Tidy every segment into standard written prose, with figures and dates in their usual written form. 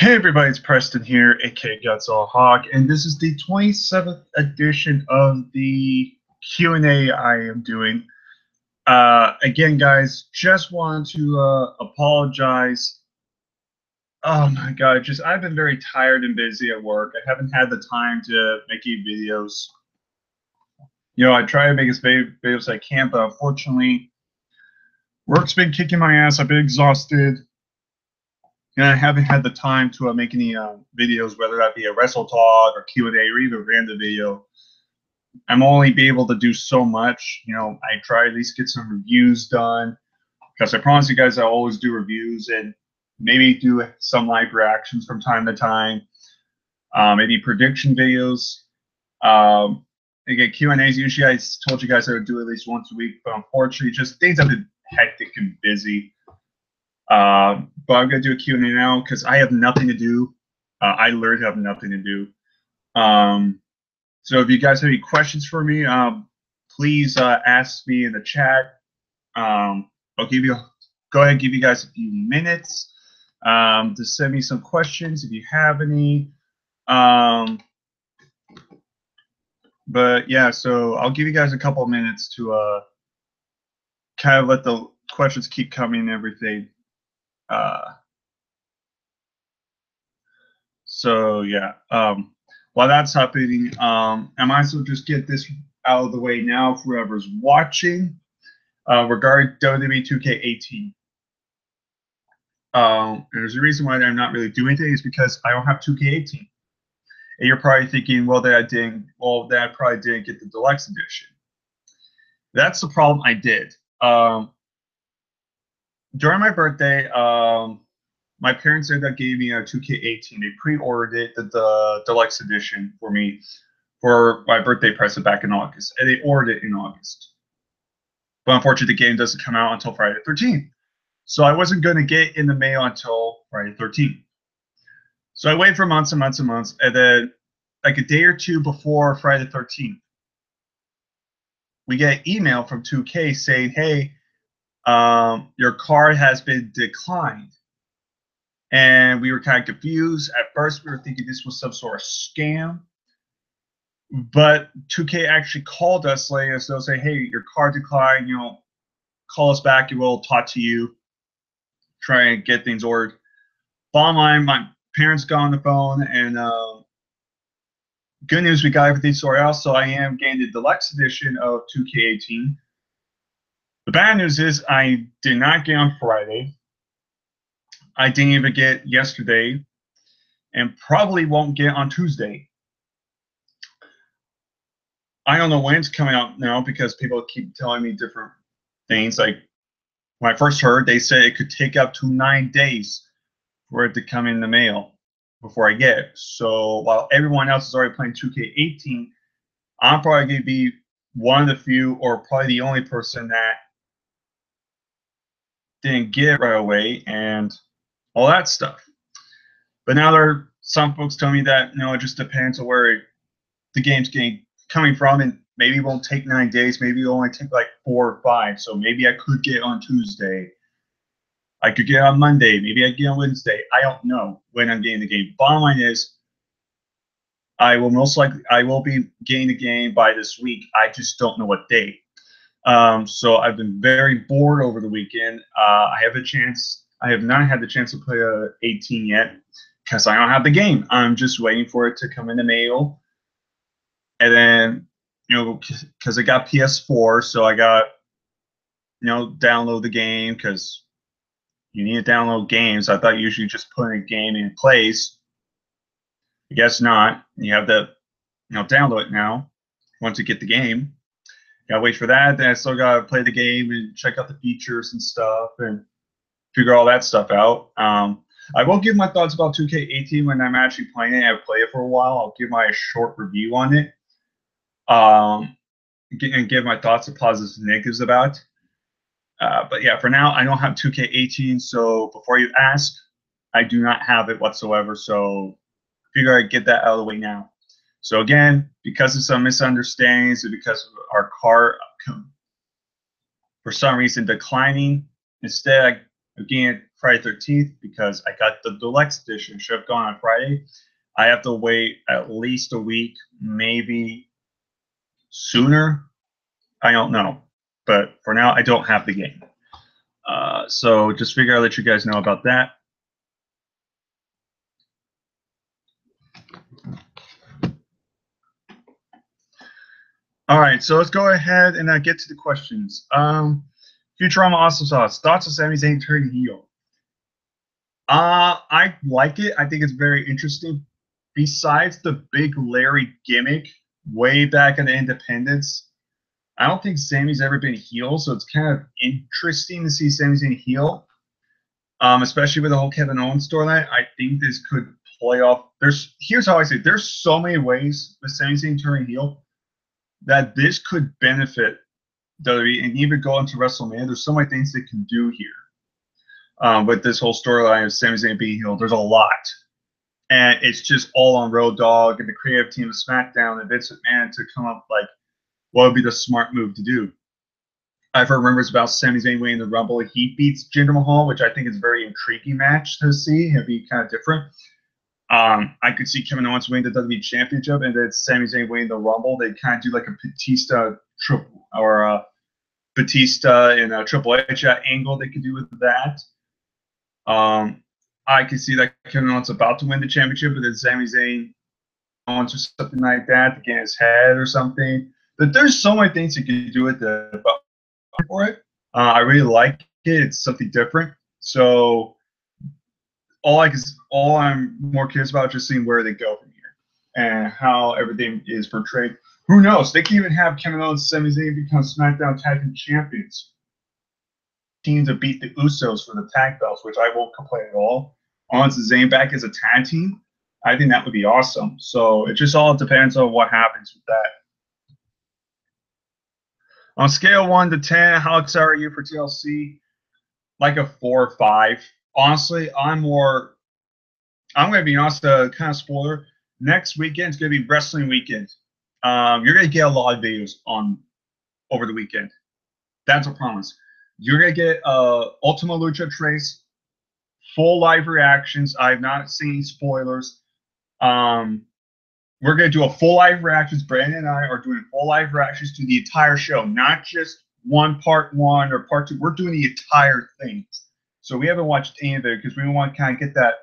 Hey everybody, it's Preston here, aka Guts All Hawk, and this is the 27th edition of the Q&A I am doing. Again, guys, just wanted to apologize. Oh my god, I've been very tired and busy at work. I haven't had the time to make any videos. I try to make as many videos as I can, but unfortunately, work's been kicking my ass. I've been exhausted. And I haven't had the time to make any videos, whether that be a wrestle talk or Q&A or even a random video. I'm only be able to do so much. I try at least get some reviews done because I promise you guys I'll always do reviews and maybe do some live reactions from time to time. Maybe prediction videos. Again, Q&As. Usually I told you guys I would do at least once a week, but unfortunately, just things have been hectic and busy. But I'm going to do a Q&A now because I have nothing to do. I literally have nothing to do. So if you guys have any questions for me, please ask me in the chat. I'll go ahead and give you guys a few minutes to send me some questions if you have any. But yeah, so I'll give you guys a couple of minutes to kind of let the questions keep coming and everything. So yeah, while that's happening, I might as well just get this out of the way now for whoever's watching regarding WWE 2K18. And there's a reason why I'm not really doing anything is because I don't have 2K18. And you're probably thinking, well, that I probably didn't get the deluxe edition. That's the problem. I did. During my birthday, my parents ended up giving me a 2K18. They pre-ordered it, the deluxe edition for me for my birthday present back in August. And they ordered it in August. But unfortunately, the game doesn't come out until Friday the 13th. So I wasn't going to get it in the mail until Friday the 13th. So I waited for months and months and months. And then like a day or two before Friday the 13th, we get an email from 2K saying, hey, your card has been declined. And we were kind of confused. At first, we were thinking this was some sort of scam. But 2K actually called us, letting us know, say, hey, your card declined, call us back and we'll talk to you, try and get things ordered. Bottom line, my parents got on the phone, and good news, we got everything sorted out, so I am getting the deluxe edition of 2K18. The bad news is I did not get on Friday. I didn't even get yesterday, and probably won't get on Tuesday. I don't know when it's coming out now because people keep telling me different things. Like when I first heard, they said it could take up to 9 days for it to come in the mail before I get it. So while everyone else is already playing 2K18, I'm probably going to be one of the few, or probably the only person that didn't get it right away and all that stuff. But now there are some folks telling me that it just depends on where the game's coming from, and maybe it won't take 9 days. Maybe it'll only take like 4 or 5. So maybe I could get it on Tuesday. I could get it on Monday. Maybe I get it on Wednesday. I don't know when I'm getting the game. Bottom line is, I will be getting the game by this week. I just don't know what date. So I've been very bored over the weekend. I have not had the chance to play 18 yet because I don't have the game. I'm just waiting for it to come in the mail. And then, because I got PS4, so I got, download the game because you need to download games. I thought usually just putting a game in place. I guess not. You have to, download it now once you get the game. Gotta wait for that. Then I still gotta play the game and check out the features and stuff and figure all that stuff out. I will give my thoughts about 2K18 when I'm actually playing it. I've played it for a while. I'll give my short review on it. And give my thoughts and positives and negatives about it. But yeah, for now, I don't have 2K18, so before you ask, I do not have it whatsoever, so I figure I'd get that out of the way now. So again, because of some misunderstandings and because of our car for some reason declining, instead, again, Friday 13th because I got the deluxe edition. Should have gone on Friday. I have to wait at least a week, maybe sooner. I don't know. But for now, I don't have the game. So just figure I'll let you guys know about that. All right, so let's go ahead and get to the questions. Futurama Awesome Sauce. Thoughts on Sami Zayn turning heel? I like it. I think it's very interesting. Besides the big Larry gimmick way back in the Independence, I don't think Sami's ever been heel, so it's kind of interesting to see Sami Zayn heel. Especially with the whole Kevin Owens storyline. I think this could play off. Here's how I say it. There's so many ways with Sami Zayn turning heel that this could benefit WWE and even go into WrestleMania. There's so many things they can do here with this whole storyline of Sami Zayn being healed. There's a lot. And it's just all on Road Dogg and the creative team of SmackDown and Vince McMahon to come up like what would be the smart move to do. I've heard rumors about Sami Zayn winning the Rumble. He beats Jinder Mahal, which I think is a very intriguing match to see. It'd be kind of different. I could see Kevin Owens winning the WWE Championship and then Sami Zayn winning the Rumble. They kind of do like a Batista triple or Batista and a Triple H angle they could do with that. I could see that Kevin Owens about to win the championship, but then Sami Zayn Owens or something like that to get his head or something. But there's so many things you can do with the for it. I really like it. It's something different. So all I'm more curious about is just seeing where they go from here and how everything is portrayed. Who knows? They can even have Kevin Owens and Sami Zayn become SmackDown Tag Team Champions. Team to beat the Usos for the tag belts, which I won't complain at all. Owens and Zayn back as a tag team, I think that would be awesome. So it just all depends on what happens with that. On a scale of 1 to 10, how excited are you for TLC? Like a 4 or 5. Honestly, I'm going to be honest, kind of spoiler. Next weekend is going to be wrestling weekend. You're going to get a lot of videos over the weekend. That's a promise. You're going to get Ultima Lucha Trace, full live reactions. I've not seen spoilers. We're going to do a full live reactions. Brandon and I are doing full live reactions to the entire show, not just part 1 or part 2. We're doing the entire thing. So we haven't watched any of it because we want to kind of get that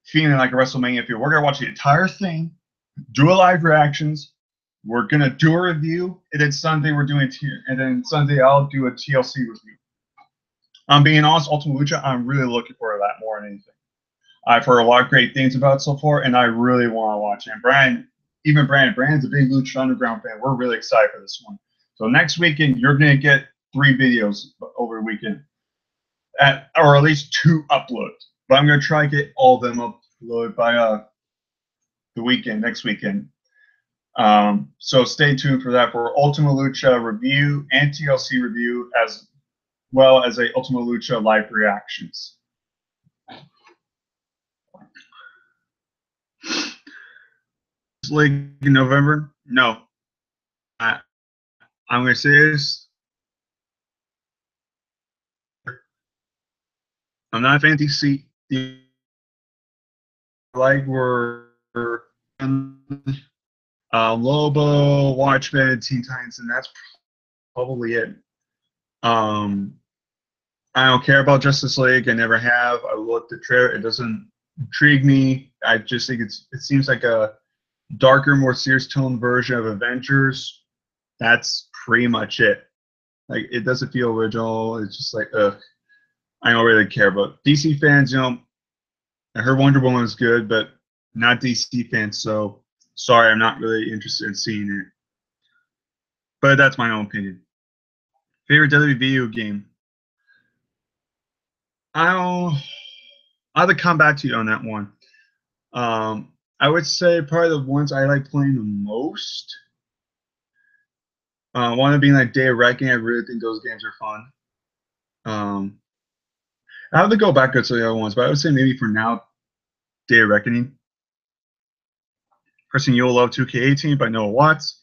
feeling like a WrestleMania feel. We're going to watch the entire thing, do a live reactions. We're going to do a review, and then Sunday we're doing and then Sunday I'll do a TLC review. I'm being honest, Ultima Lucha, I'm really looking forward to that more than anything. I've heard a lot of great things about it so far, and I really want to watch it. And Brandon's a big Lucha Underground fan. We're really excited for this one. So next weekend, you're going to get 3 videos over the weekend, or at least 2 uploads. But I'm going to try to get all of them uploaded by the weekend, next weekend. So stay tuned for that for Ultima Lucha review and TLC review, as well as a Ultima Lucha live reactions. League in November? No. I'm going to say this. I'm not a fan of DC. Like we're Lobo, Watchmen, Teen Titans, and that's probably it. I don't care about Justice League. I never have. I looked at the trailer. It doesn't intrigue me. I just think it seems like a darker, more serious tone version of Avengers. That's pretty much it. Like, it doesn't feel original. It's just like, ugh. I don't really care about DC fans. I heard Wonder Woman is good, but not DC fans. So sorry, I'm not really interested in seeing it. But that's my own opinion. Favorite WWE video game? I'll have to come back to you on that one. I would say probably the ones I like playing the most. One of being like Day of Reckoning. I really think those games are fun. I have to go back to the other ones, but I would say maybe for now, Day of Reckoning. Person you'll love 2K18 by Noah Watts.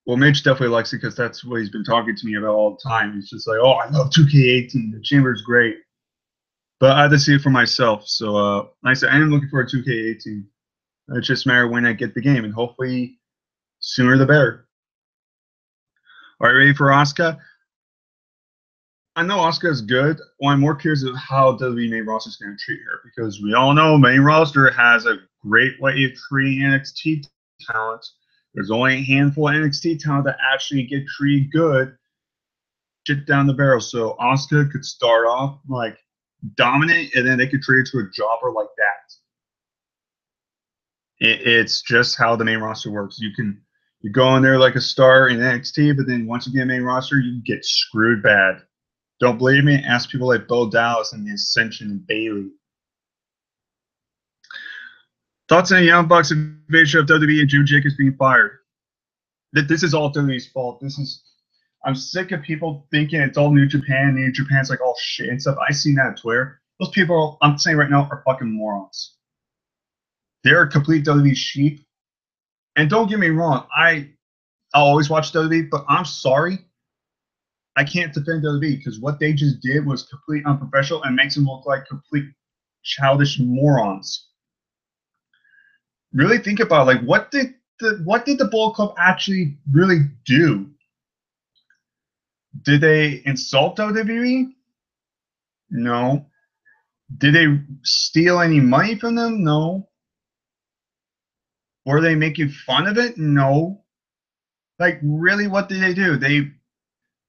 Well, Mitch definitely likes it because that's what he's been talking to me about all the time. He's just like, oh, I love 2K18. The chamber is great. But I had to see it for myself. So, like I said, I am looking forward to 2K18. It's just a matter of when I get the game, and hopefully sooner the better. All right, ready for Asuka? I know Asuka is good. What I'm more curious is how WWE main roster is going to treat her, because we all know main roster has a great way of treating NXT talent. There's only a handful of NXT talent that actually get treated good, shit down the barrel. So Asuka could start off like dominant, and then they could treat her to a jobber like that. It's just how the main roster works. You go in there like a star in NXT, but then once you get main roster, you get screwed bad. Don't believe me? Ask people like Bo Dallas and the Ascension and Bailey. Thoughts on the Young Bucks invasion of WWE and Jim Jacobs being fired? That this is all WWE's fault. I'm sick of people thinking it's all New Japan. New Japan's like all shit and stuff. I seen that on Twitter. Those people, I'm saying right now, are fucking morons. They're a complete WWE sheep. And don't get me wrong, I'll always watch WWE, but I'm sorry. I can't defend WWE because what they just did was complete unprofessional and makes them look like complete childish morons. Really think about like what did the Bullet Club actually really do? Did they insult WWE? No. Did they steal any money from them? No. Were they making fun of it? No. Like really, what did they do? They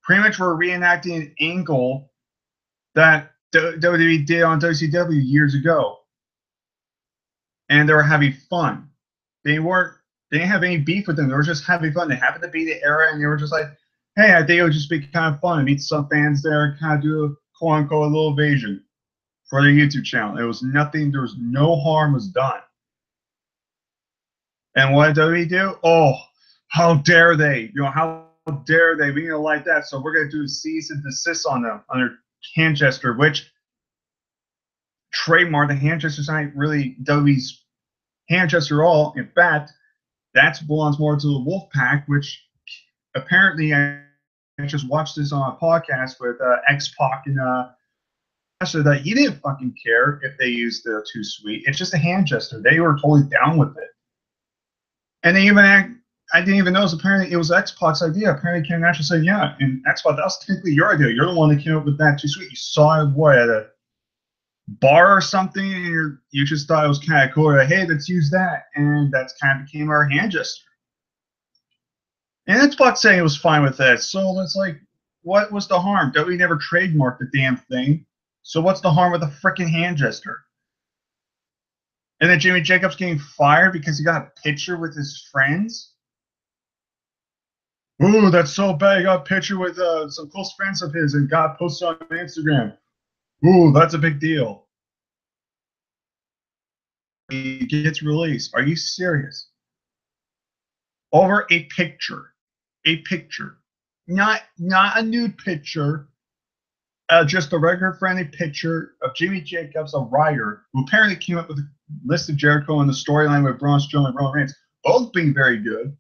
pretty much were reenacting an angle that WWE did on WCW years ago, and they were having fun. They didn't have any beef with them. They were just having fun. They happened to be the era, and they were just like, "Hey, I think it would just be kind of fun to meet some fans there and kind of do a quote unquote a little invasion for their YouTube channel." It was nothing. There was no harm was done. And what did WWE do? Oh, how dare they? How dare they? We don't like that, so we're going to do a cease and desist on them under hand gesture, which trademark the hand gesture not really WWE's hand gesture at all. In fact, that belongs more to the Wolfpack, which apparently I just watched this on a podcast with X-Pac and so that he didn't fucking care if they used the Too Sweet. It's just a hand gesture. They were totally down with it. And they even I didn't even notice. Apparently, it was X-Pac's idea. Apparently, Ken Nash said, "Yeah." And X-Pac, that was technically your idea. You're the one that came up with that Too Sweet. You saw it at a bar or something, and you just thought it was kind of cool. Like, hey, let's use that, and that's kind of became our hand gesture. And X-Pac saying it was fine with that. So it's like, what was the harm? WWE never trademarked the damn thing. So what's the harm with a freaking hand gesture? And then Jimmy Jacobs getting fired because he got a picture with his friends. Ooh, that's so bad. He got a picture with some close friends of his and got posted on Instagram. Ooh, that's a big deal. He gets released. Are you serious? Over a picture. A picture. Not a nude picture. Just a regular friendly picture of Jimmy Jacobs, a writer, who apparently came up with a list of Jericho and the storyline with Braun Strowman and Roman Reigns, both being very good.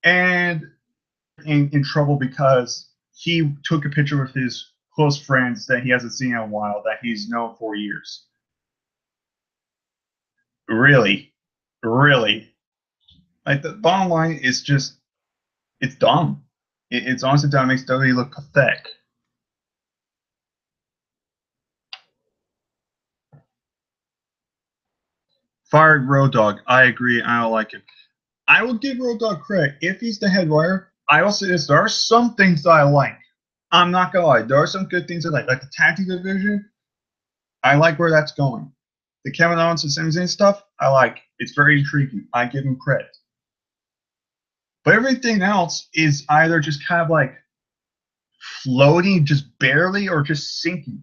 And in trouble because he took a picture with his close friends that he hasn't seen in a while, that he's known for years. Really? Really? Like, the bottom line is just, it's dumb. It's honestly dumb. It makes WWE look pathetic. Fired Road Dogg. I agree. I don't like it. I will give Road Dogg credit. If he's the head writer, I will say this. There are some things that I like. I'm not going to lie. There are some good things I like. Like the tag team division, I like where that's going. The Kevin Owens and Sami Zayn stuff, I like. It's very intriguing. I give him credit. But everything else is either just kind of like floating just barely or just sinking.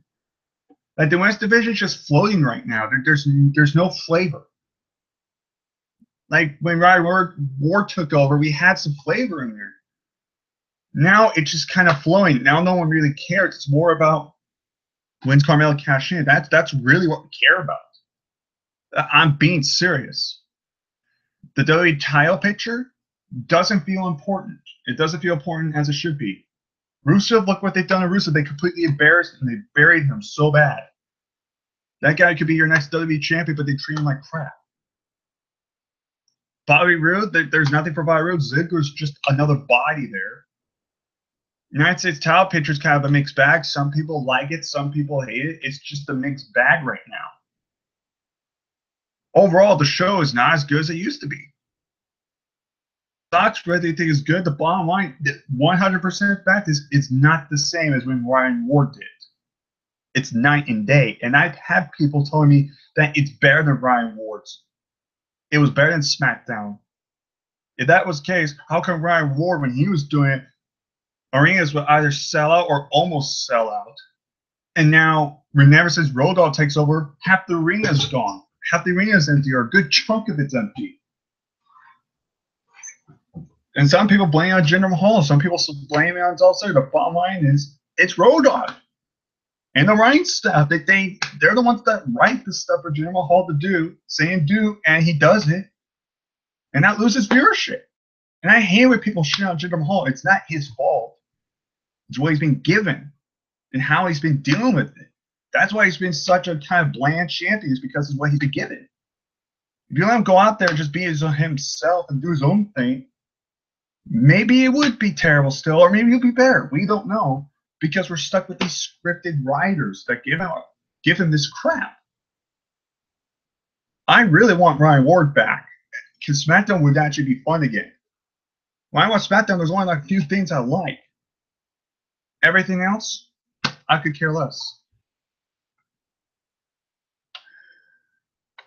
Like the West Division is just floating right now. There's no flavor. Like when Ryan Ward took over, we had some flavor in there. Now it's just kind of flowing. Now no one really cares. It's more about when's Carmella cash in. That's really what we care about. I'm being serious. The WWE title picture doesn't feel important. It doesn't feel important as it should be. Rusev, look what they've done to Rusev. They completely embarrassed him. They buried him so bad. That guy could be your next WWE champion, but they treat him like crap. Bobby Roode, there's nothing for Bobby Roode. Ziggler's just another body there. United States title picture is kind of a mixed bag. Some people like it, some people hate it. It's just a mixed bag right now. Overall, the show is not as good as it used to be. Stocks whether you think is good. The bottom line, 100% fact is it's not the same as when Ryan Ward did. It's night and day. And I've had people telling me that it's better than Ryan Ward's. It was better than SmackDown. If that was the case, how come Ryan Ward, when he was doing it, arenas would either sell out or almost sell out? And now, whenever since Road Dogg takes over, half the arena's gone. Half the arena's empty, or a good chunk of it's empty. And some people blame it on Jinder Mahal. Some people blame it on Dolph Ziggler. The bottom line is, it's Road Dogg and the writing staff. They're the ones that write the stuff for Jinder Mahal to do, saying do, and he does it. And that loses viewership. And I hate when people shit on Jinder Mahal. It's not his fault. It's what he's been given and how he's been dealing with it. That's why he's been such a kind of bland champion, is because of what he's been given. If you let him go out there and just be himself and do his own thing, maybe it would be terrible still, or maybe it'll be better. We don't know, because we're stuck with these scripted writers that give him this crap. I really want Ryan Ward back, because SmackDown would actually be fun again. When I watch SmackDown, there's only like a few things I like. Everything else, I could care less.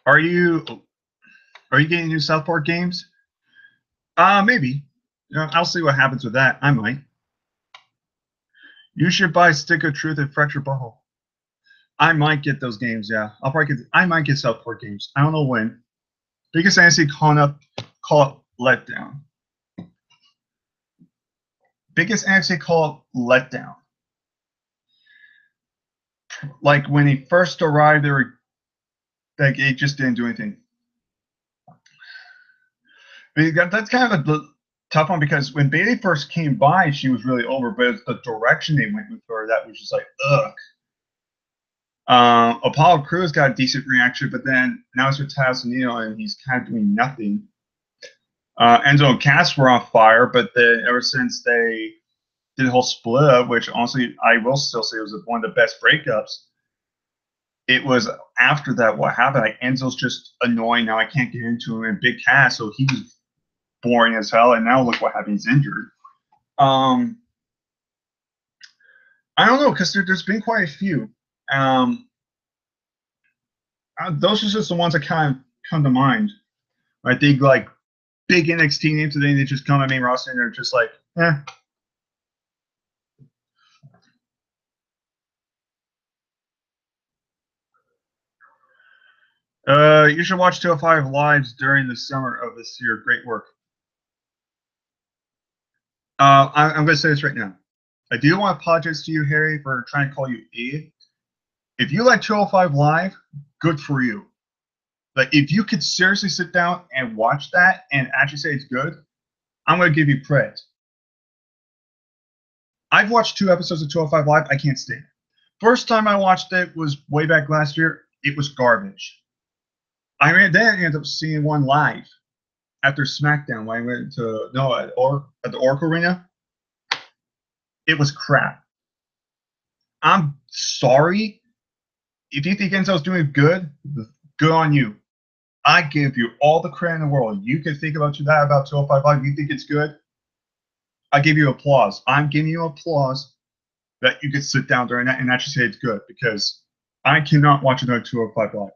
Are you getting new Southport games? Maybe. I'll see what happens with that. I might. You should buy Stick of Truth and Fracture Butthole. I might get those games, yeah. I might get Southport games. I don't know when. Biggest fantasy call it letdown. Biggest fantasy call it letdown. Like when he first arrived, it just didn't do anything. That's kind of a tough one, because when Bayley first came by, she was really over, but it's the direction they went with her that was just like, ugh. Apollo Crews got a decent reaction, but then now it's with Taz Neal, and he's kind of doing nothing. Enzo and Cass were on fire, but ever since they did the whole split up, which honestly I will still say was one of the best breakups, it was after that what happened. Like, Enzo's just annoying now. I can't get into him, and Big Cass, so he was boring as hell, and now look what happened. He's injured. I don't know, because there's been quite a few. Those are just the ones that kind of come to mind. I think like big NXT names today, they just come at main roster and they're just like, eh. You should watch 205 Lives during the summer of this year. Great work. I'm going to say this right now. I do want to apologize to you, Harry, for trying to call you idiot. If you like 205 Live, good for you. Like, if you could seriously sit down and watch that and actually say it's good, I'm going to give you credit. I've watched 2 episodes of 205 Live. I can't stand it. First time I watched it was way back last year. It was garbage. I then ended up seeing one live after SmackDown when I went to at the Oracle Arena. It was crap. I'm sorry. If you think Enzo's doing good on you. I give you all the credit in the world. You can think about that about 205 Live. You think it's good? I give you applause. I'm giving you applause that you could sit down during that and actually say it's good, because I cannot watch another 205 Live.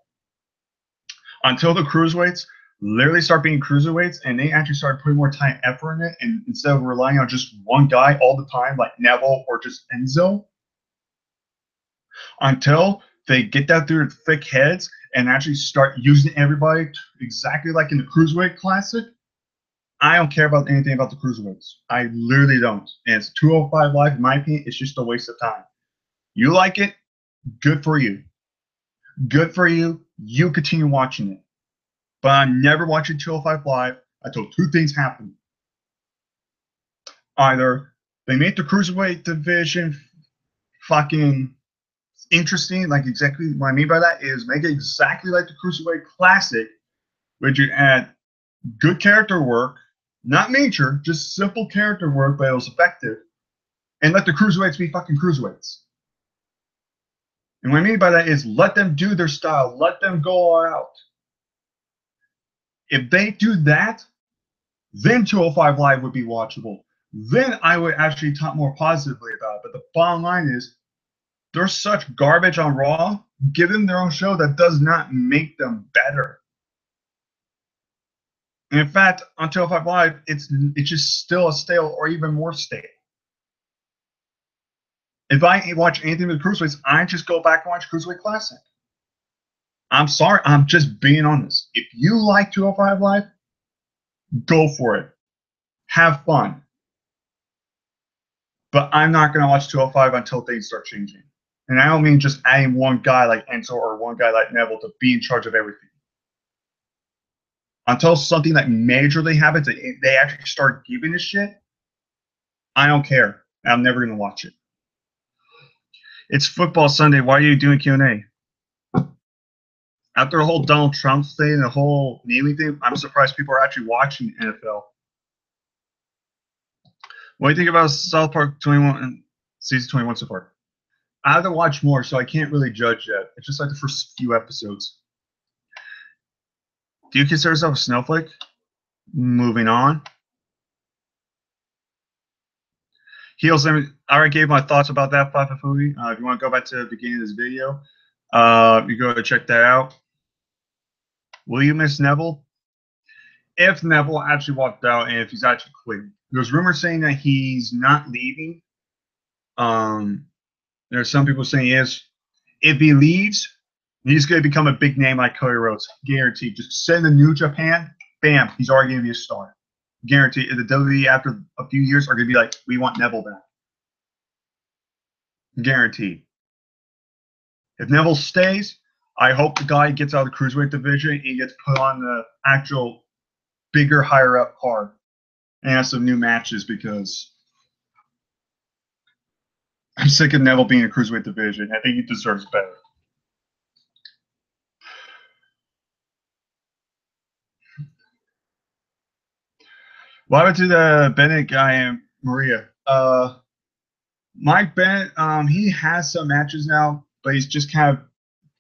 Until the cruiserweights literally start being cruiserweights and they actually start putting more time and effort in it, and instead of relying on just one guy all the time like Neville or just Enzo, until they get that through their thick heads and actually start using everybody exactly like in the Cruiserweight Classic, I don't care about anything about the Cruiserweights. I literally don't. And it's 205 Live, in my opinion, it's just a waste of time. You like it, good for you. Good for you. You continue watching it. But I'm never watching 205 Live until 2 things happen. Either They made the cruiserweight division fucking interesting. Like, exactly what I mean by that is make it exactly like the Cruiserweight Classic, which you add good character work, not major, just simple character work, but it was effective, and let the cruiserweights be fucking cruiserweights. And what I mean by that is let them do their style, let them go all out. If they do that, then 205 Live would be watchable. Then I would actually talk more positively about it. But the bottom line is, there's such garbage on Raw. Give them their own show that does not make them better. And in fact, on 205 Live, it's just still a stale or even more stale. If I watch anything with Cruiserweights, I just go back and watch Cruiserweight Classic. I'm sorry, I'm just being honest. If you like 205 Live, go for it. Have fun. But I'm not going to watch 205 until things start changing. And I don't mean just adding one guy like Enzo or one guy like Neville to be in charge of everything. Until something like majorly happens, they actually start giving a shit, I don't care. I'm never going to watch it. It's football Sunday. Why are you doing Q&A? After the whole Donald Trump thing and the whole kneeling thing, I'm surprised people are actually watching NFL. What do you think about South Park 21 season 21 so far? I have to watch more, so I can't really judge yet. It's just like the first few episodes. Do you consider yourself a snowflake? Moving on. Heels. I already gave my thoughts about that Fafafui. If you want to go back to the beginning of this video, you go to check that out. Will you miss Neville? If Neville actually walked out and if he's actually quitting, there's rumors saying that he's not leaving. There's some people saying he is. If he leaves, he's going to become a big name like Cody Rhodes. Guaranteed. Just send to New Japan, bam, he's already going to be a star. Guaranteed. The WWE after a few years are going to be like, we want Neville back. Guaranteed. If Neville stays, I hope the guy gets out of the Cruiserweight division and he gets put on the actual bigger, higher up card and has some new matches because I'm sick of Neville being a Cruiserweight division. I think he deserves better. What happened to the Bennett guy and Maria? Mike Bennett, he has some matches now, but he's just kind of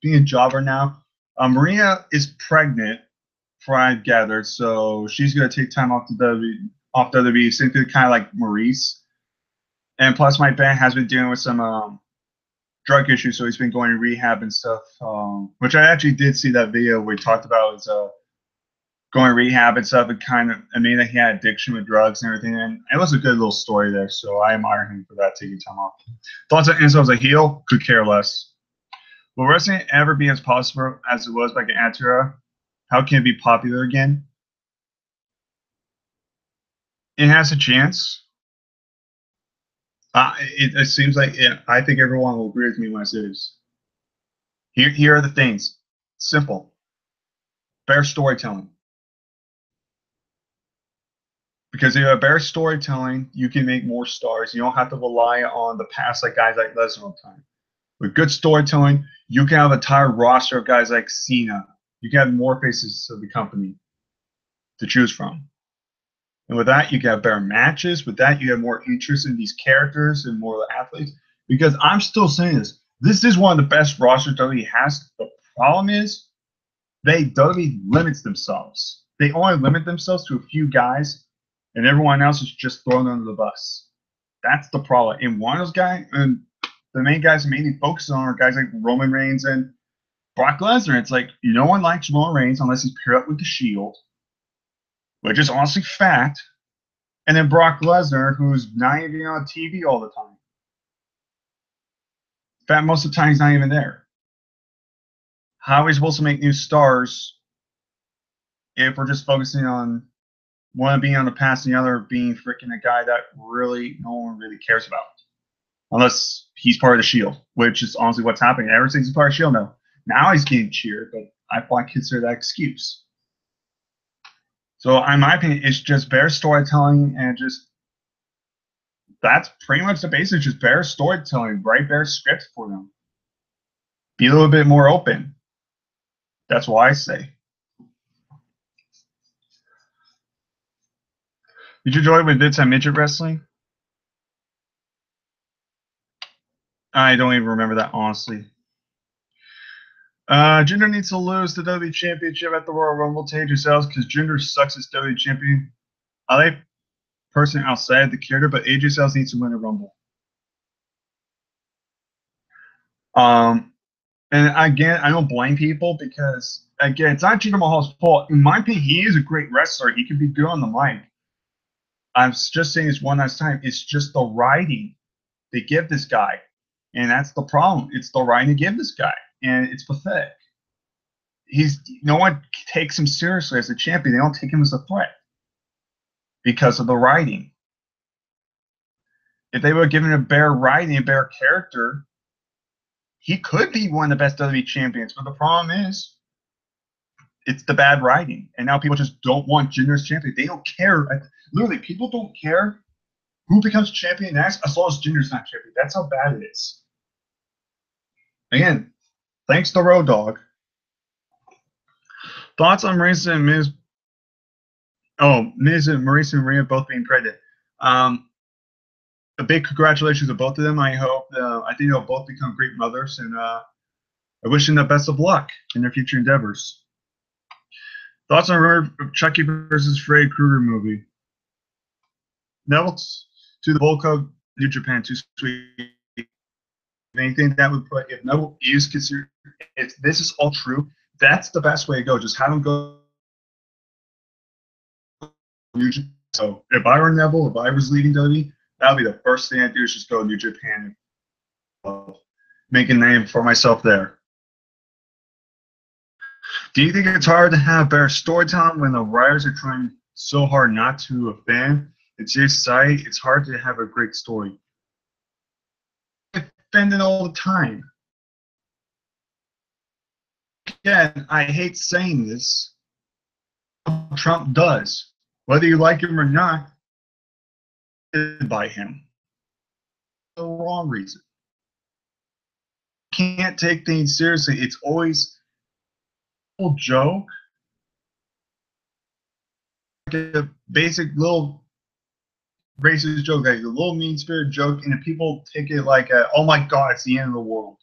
being a jobber now. Maria is pregnant, from what I gathered, so she's going to take time off the WWE, same thing kind of like Maurice. And plus, Mike Bennett has been dealing with some drug issues, so he's been going to rehab and stuff, which I actually did see that video where he talked about his going to rehab and stuff. I mean, that he had addiction with drugs and everything, and it was a good little story there, so I admire him for that, taking time off. Thoughts on Enzo as a heel? Could care less. Will wrestling ever be as possible as it was back in Attitude Era? How can it be popular again? It has a chance. It seems like I think everyone will agree with me when I say this. Here are the things. Simple. Better storytelling. Because if you have better storytelling, you can make more stars. You don't have to rely on the past like guys like Lesnar all the time. With good storytelling, you can have an entire roster of guys like Cena. You can have more faces of the company to choose from. And with that, you can have better matches. With that, you have more interest in these characters and more athletes. Because I'm still saying this. This is one of the best rosters WWE has. The problem is, WWE limits themselves. They only limit themselves to a few guys, and everyone else is just thrown under the bus. That's the problem. And one of those guys, and the main guys I'm mainly focused on are guys like Roman Reigns and Brock Lesnar. It's like, no one likes Roman Reigns unless he's paired up with the Shield, which is honestly fact. And then Brock Lesnar, who's not even on TV all the time. In fact, most of the time he's not even there. How are we supposed to make new stars if we're just focusing on one being on the past and the other being freaking a guy that really no one really cares about? Unless he's part of the Shield, which is honestly what's happening. Ever since he's part of the Shield now. Now he's getting cheered, but I consider that excuse. So in my opinion, it's just better storytelling and just that's pretty much the basics. Just better storytelling, write better scripts for them. Be a little bit more open. That's what I say. Did you enjoy when did some midget wrestling? I don't even remember that, honestly. Jinder needs to lose the WWE Championship at the Royal Rumble to AJ Styles because Jinder sucks as WWE Champion. I like person outside the character, but AJ Styles needs to win a Rumble. And again, I don't blame people because again, it's not Jinder Mahal's fault. In my opinion, he is a great wrestler. He can be good on the mic. I'm just saying this one last time. It's just the writing they give this guy, and that's the problem. It's the writing they give this guy, and it's pathetic. No one takes him seriously as a champion. They don't take him as a threat because of the writing. If they were given a better writing, a better character, he could be one of the best WWE champions. But the problem is, it's the bad writing, and now people just don't want Jinder as champion. They don't care. Literally, people don't care who becomes champion next as long as Jinder's not champion. That's how bad it is. Again, thanks to Road Dogg. Thoughts on Marisa and Miz? Oh, Miz and Marisa and Rhea both being pregnant. A big congratulations to both of them. I hope, I think they'll both become great mothers, and I wish them the best of luck in their future endeavors. Thoughts on Chucky versus Freddy Krueger movie? Neville to the Volko, New Japan, too sweet. Anything that would put, if Neville is considered, if this is all true, that's the best way to go. Just have him go. So if I were Neville, if I was leading WWE, that would be the first thing I'd do is just go to New Japan and make a name for myself there. Do you think it's hard to have better storytelling when the writers are trying so hard not to offend? In today's society, it's hard to have a great story. Offended all the time. Again, I hate saying this. Trump does. Whether you like him or not, by him. For the wrong reason. Can't take things seriously. It's always a joke. Like a basic little racist joke, like a little mean-spirited joke, and people take it like, oh my God, it's the end of the world.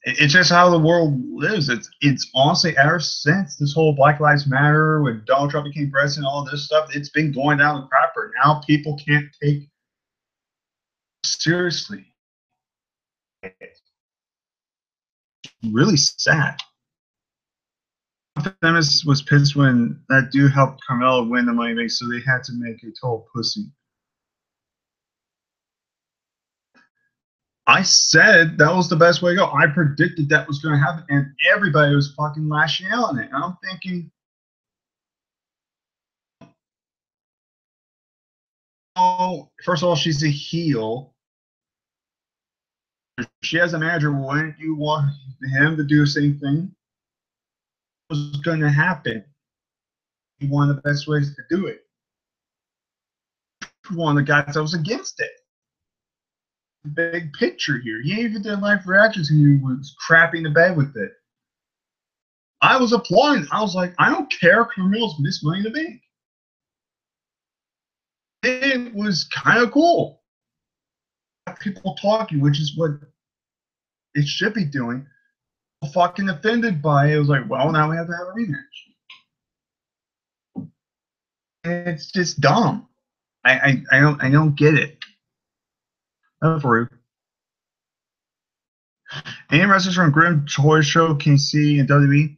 It's just how the world lives. It's honestly ever since this whole Black Lives Matter, when Donald Trump became president, all this stuff, it's been going down the crapper. Now people can't take it seriously. It's really sad. Feminist was pissed when that dude helped Carmella win the Money Bank, so they had to make a total pussy. I said that was the best way to go. I predicted that was going to happen, and everybody was fucking lashing out on it. And I'm thinking, oh, first of all, she's a heel. If she has a manager, wouldn't you want him to do the same thing? What was going to happen? One of the best ways to do it. One of the guys that was against it. Big picture here. He even did live reactions and he was crapping the bed with it. I was applauding. I was like, I don't care. Carmella's missed Money in the Bank. It was kind of cool. People talking, which is what it should be doing. Fucking offended by it. It was like, well, now we have to have a rematch. It's just dumb. I don't get it. That's rude. Any wrestlers from Grim Toy Show can see in WWE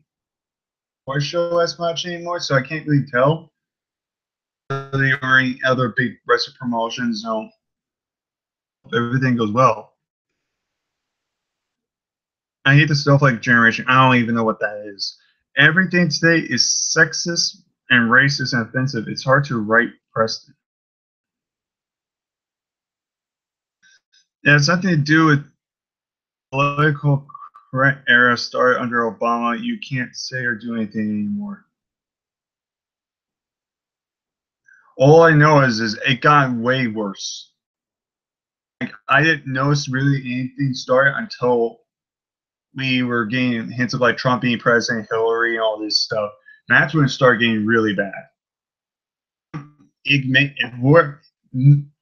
Toy Show as much anymore, so I can't really tell. There are any other big wrestling promotions? No. Everything goes well. I hate the Snowflake generation. I don't even know what that is. Everything today is sexist and racist and offensive. It's hard to write Preston. It has nothing to do with political correct era started under Obama. You can't say or do anything anymore. All I know is it got way worse. Like, I didn't notice really anything start until we were getting hints of like Trump being president, Hillary, and all this stuff. And that's when it started getting really bad.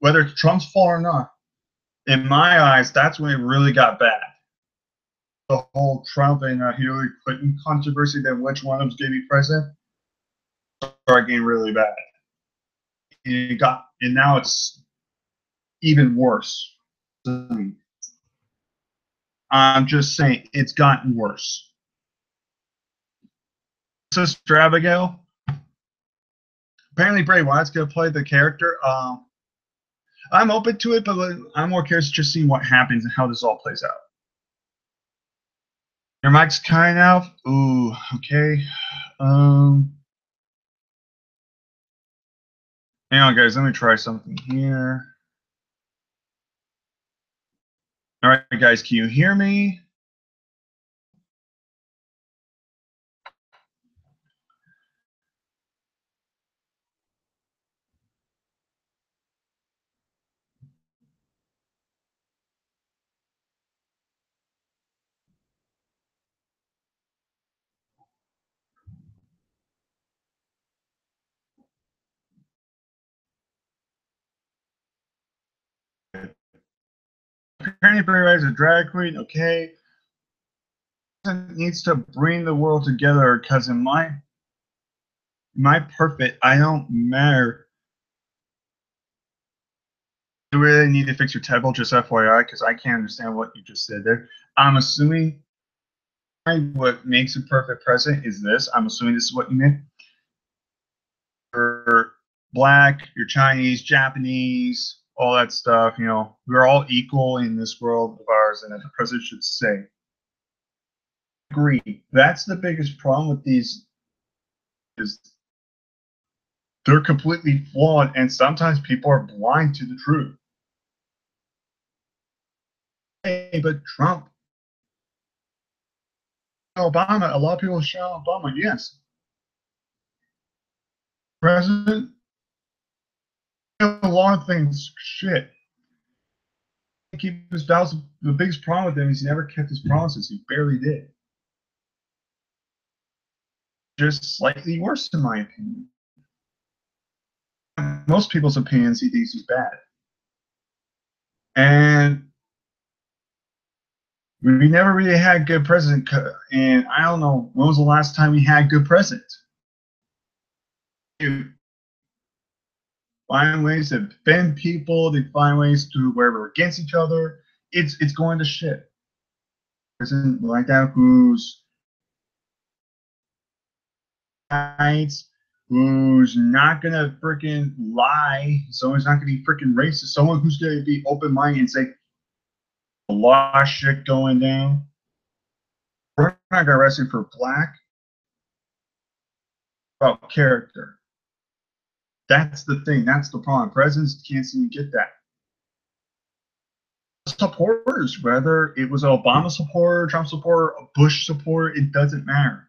Whether it's Trump's fault or not, in my eyes, that's when it really got bad. The whole Trump and Hillary Clinton controversy, that which one of them's going to be president, started getting really bad. And now it's even worse. I'm just saying it's gotten worse. Sister Abigail, apparently Bray Wyatt's going to play the character. I'm open to it, but I'm more curious to just see what happens and how this all plays out. Your mic's kind of. Ooh, okay. Hang on, guys. Let me try something here. All right, guys. Can you hear me? Apparently, Bray Wyatt is a drag queen. Okay. Needs to bring the world together, because in my perfect, I don't matter. You really need to fix your table, just FYI, because I can't understand what you just said there. I'm assuming what makes a perfect president is this. I'm assuming this is what you meant. You're black, you're Chinese, Japanese, all that stuff. You know, we're all equal in this world of ours, and that the president should say. Agree. That's the biggest problem with these. Is they're completely flawed, and sometimes people are blind to the truth. Hey, but Trump, Obama, a lot of people shout Obama. Yes, president, a lot of things shit. Keep his vows. The biggest problem with him is he never kept his promises. He barely did. Just slightly worse, in my opinion. Most people's opinions, he thinks he's bad. And we never really had good president. And I don't know, when was the last time we had good president? They find ways to defend people. They find ways to where we're against each other. It's going to shit. President like that who's who's not gonna freaking lie, someone's not gonna be freaking racist, someone who's gonna be open-minded and say a lot of shit going down. We're not gonna arrest him for black, about character. That's the thing. That's the problem. Presidents can't seem to get that. Supporters, whether it was an Obama supporter, Trump supporter, a Bush supporter, it doesn't matter.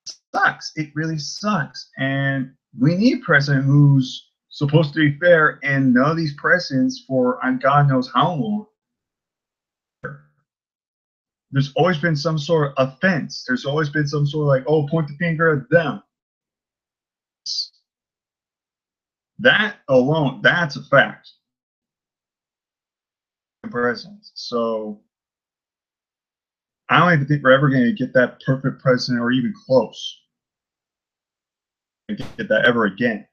It sucks. It really sucks. And we need a president who's supposed to be fair, and none of these presidents for God knows how long. There's always been some sort of offense. There's always been some sort of like, oh, point the finger at them. That alone, that's a fact. Presidents. So I don't even think we're ever going to get that perfect president or even close. Get that ever again.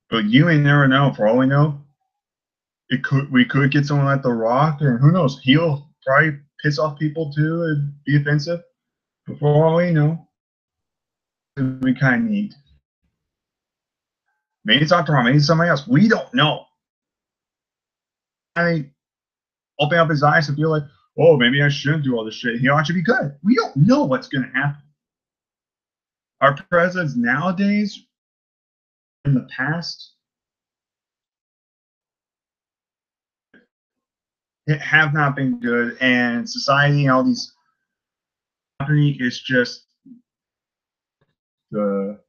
But you ain't never know. For all we know, we could get someone like The Rock, and who knows, he'll probably piss off people too and be offensive. But for all we know, we kind of need. Maybe it's not Trump, maybe it's somebody else. We don't know. I open up his eyes and feel like, oh, maybe I shouldn't do all this shit. He'll actually be good. We don't know what's going to happen. Our presidents nowadays, in the past, have not been good, and society and all these happening is just the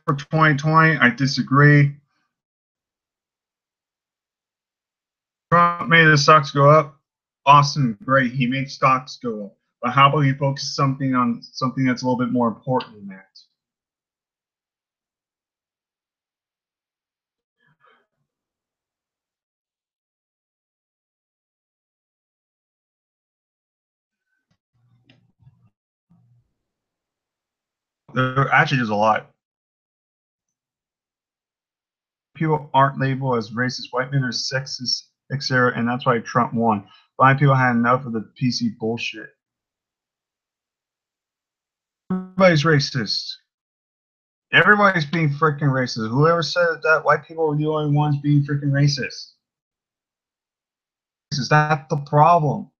For 2020, I disagree. Trump made the stocks go up. Awesome, great. He made stocks go up. But how about you focus something on something that's a little bit more important than that? There actually there's a lot. People aren't labeled as racist. White men are sexist, etc., and that's why Trump won. Black people had enough of the PC bullshit. Everybody's racist. Everybody's being freaking racist. Whoever said that white people were the only ones being freaking racist? That's the problem.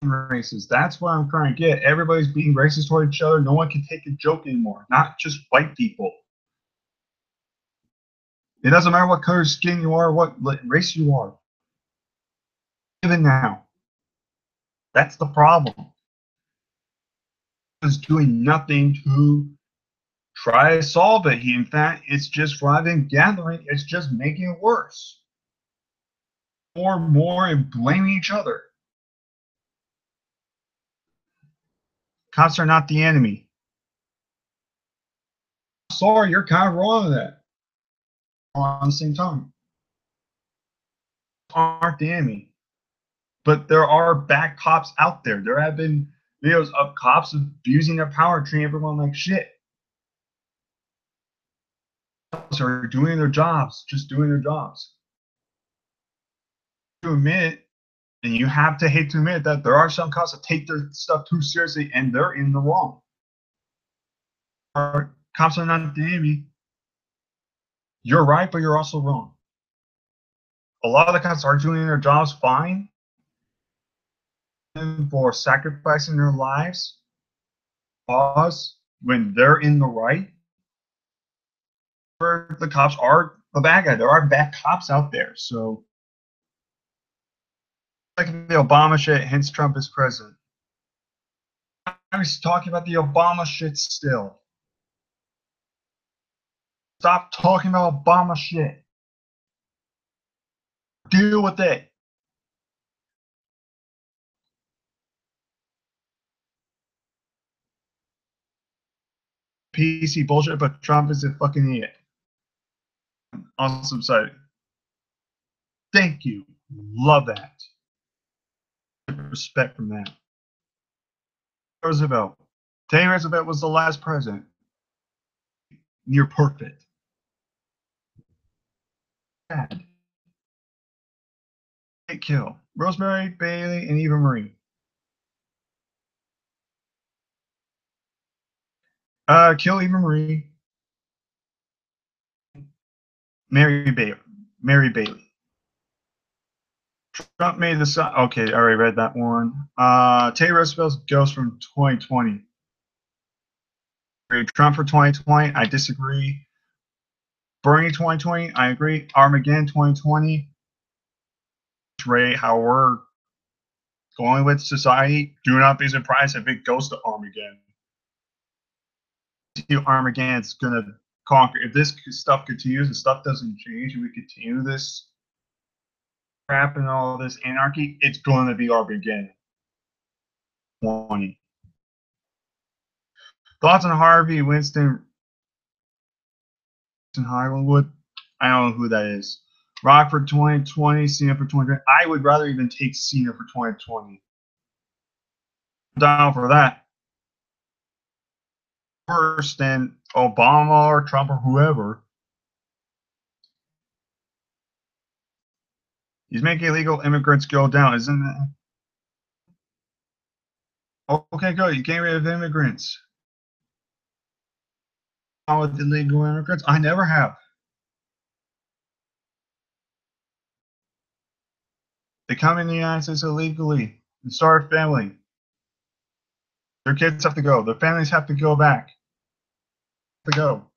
Racist. That's what I'm trying to get. Everybody's being racist toward each other. No one can take a joke anymore. Not just white people. It doesn't matter what color skin you are, what race you are. Even now. That's the problem. It's doing nothing to try to solve it. In fact, it's just rather than gathering, it's just making it worse. More and blaming each other. Cops are not the enemy. Sorry, you're kind of wrong on that. On the same time, aren't the enemy. But there are bad cops out there. There have been videos of cops abusing their power, treating everyone like shit. Cops are doing their jobs, just doing their jobs. To admit, and you have to hate to admit that there are some cops that take their stuff too seriously and they're in the wrong. Cops are not the enemy. You're right, but you're also wrong. A lot of the cops are doing their jobs fine for sacrificing their lives cause when they're in the right. The cops are the bad guy. There are bad cops out there. So, like the Obama shit, hence Trump is president. I was talking about the Obama shit still. Stop talking about Obama shit. Deal with it. PC bullshit, but Trump is a fucking idiot. Awesome side. Thank you. Love that. Respect from that. Roosevelt. Teddy Roosevelt was the last president. Near perfect. Bad. Kill. Rosemary, Bailey, and Eva Marie. Kill Eva Marie. Mary Bailey. Trump made the sun. Okay, I already read that one. Teddy Roosevelt's Ghost from 2020. Trump for 2020, I disagree. Bernie 2020, I agree. Armageddon 2020. Rate how we're going with society. Do not be surprised if it goes to Armageddon. Armageddon's gonna conquer. If this stuff continues, the stuff doesn't change, and we continue this crap and all this anarchy, it's going to be Armageddon. 20. Thoughts on Harvey Winston Highlandwood? I don't know who that is. Rock for 2020, Cena for 2020. I would rather even take Cena for 2020. I'm down for that. First, than Obama or Trump or whoever. He's making illegal immigrants go down, isn't it? Okay, good. You get rid of immigrants. With illegal immigrants? I never have. They come in the United States illegally and start a family. Their kids have to go. Their families have to go back. To go.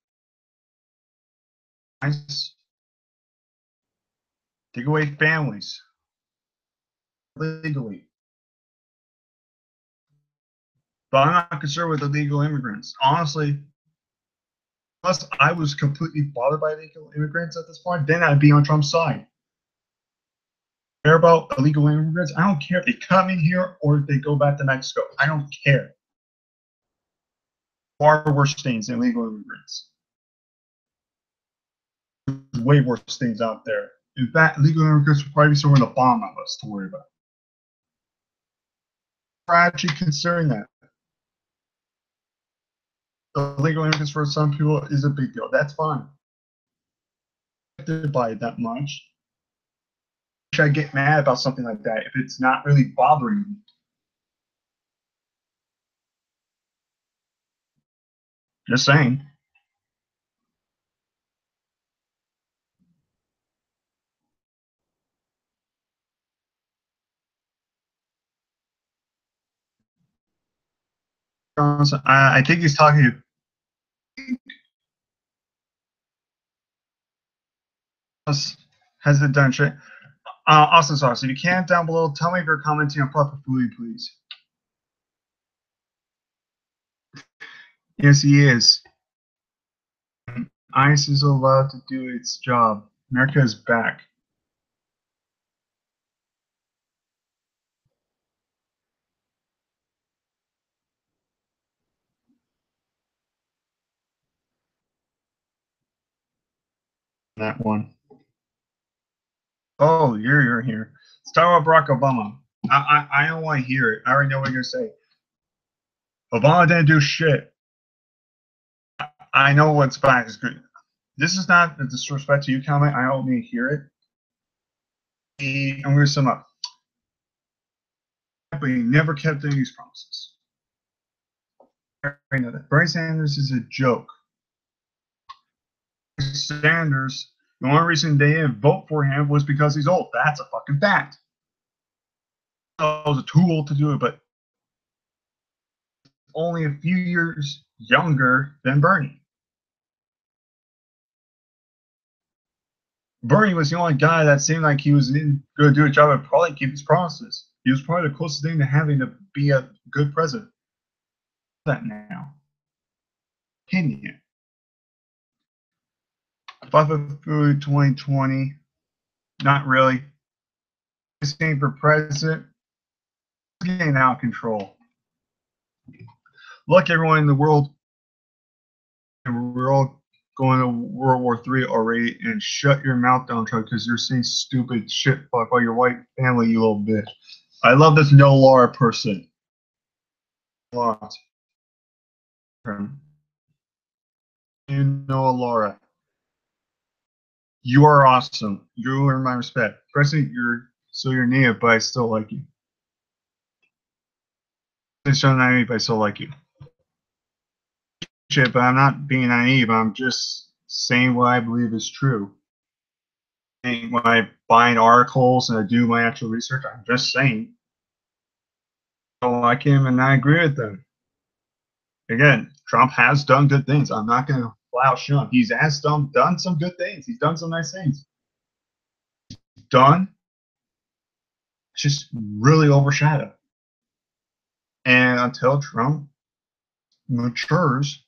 Nice. Take away families legally. But I'm not concerned with illegal immigrants. Honestly, Unless I was completely bothered by illegal immigrants at this point, then I'd be on Trump's side. Care about illegal immigrants? I don't care if they come in here or if they go back to Mexico. I don't care. Far worse things than illegal immigrants. There's way worse things out there. In fact, illegal immigrants would probably be somewhere in the bottom of us to worry about. We're actually considering that. Illegal immigrants for some people is a big deal. That's fine. By it that much. Should I get mad about something like that if it's not really bothering me? Just saying. I think he's talking to hasn't done shit. Austin Sauce, if you can, down below, tell me if you're commenting on Puffer Foodie, please. Yes, he is. ICE is allowed to do its job. America is back. That one. Oh, you're here. Let's talk about Barack Obama. I don't want to hear it. I already know what you're gonna say. Obama didn't do shit. I know what's back is good. This is not a disrespect to you comment. I don't need to hear it. I'm going to sum up. But he never kept any of these promises. I know that. Bernie Sanders is a joke. Bernie Sanders, the only reason they didn't vote for him was because he's old. That's a fucking fact. I was too old to do it, but only a few years younger than Bernie. Bernie was the only guy that seemed like he was going to do a job and probably keep his promises. He was probably the closest thing to having to be a good president. That now. Opinion. Buffett Food 2020. Not really. This game for president. It's getting out of control. Look, everyone in the world. We're all going to World War III already, and shut your mouth down, Chuck, because you're saying stupid shit about your white family, you little bitch. I love this No Laura person. Lot. You know Laura. You are awesome. You earn my respect. President, you're native, but I still like you. It's so naive, but I still like you. Shit, but I'm not being naive. I'm just saying what I believe is true. And when I find articles and I do my actual research, I'm just saying. I don't like him and I agree with them. Again, Trump has done good things. I'm not going to flat shun. He's done some good things. He's done some nice things. Done. It's just really overshadowed. And until Trump matures,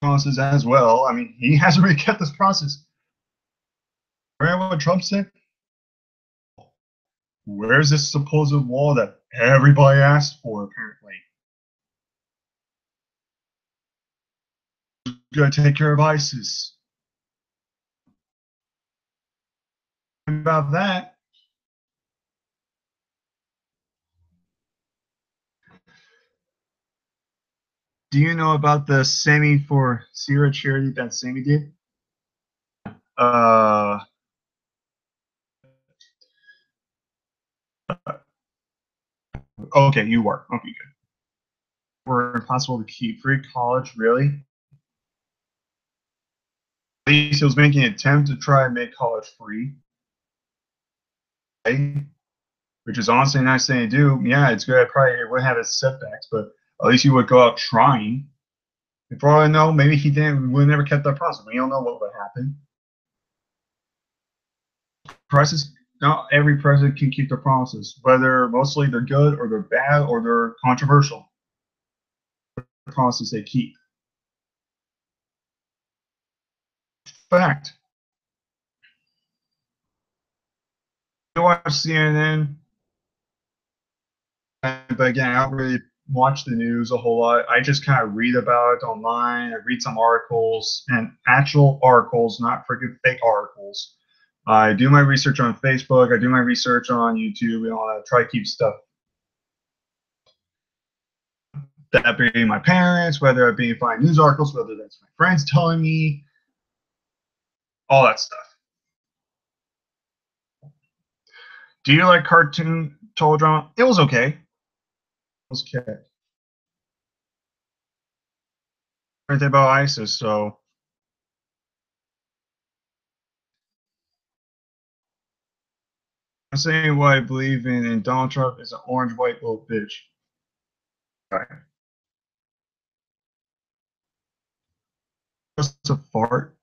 promises as well. I mean, he hasn't really kept this process. Remember what Trump said? Where's this supposed wall that everybody asked for, apparently? Gotta take care of ISIS. About that, do you know about the Semi for Sierra charity that Semi did? Okay, you were. Okay, good. Were impossible to keep. Free college, really? At least he was making an attempt to try and make college free. Okay. Which is honestly a nice thing to do. Yeah, it's good. I probably would have its setbacks, but at least he would go out trying. For all I know, maybe he would never kept that promise. We don't know what would happen. Prices, not every president can keep their promises, whether mostly they're good or they're bad or they're controversial. promises they keep. Fact. You watch CNN, but again, I don't really watch the news a whole lot. I just kind of read about it online. I read some articles and actual articles, not freaking fake articles. I do my research on Facebook. I do my research on YouTube and all that. Try to keep stuff. That being my parents, whether it be finding news articles, whether that's my friends telling me, all that stuff. Do you like cartoon total drama? It was okay. It was okay. Anything about ISIS, so I'm saying what I believe in, and Donald Trump is an orange white little bitch. Right. Just a fart.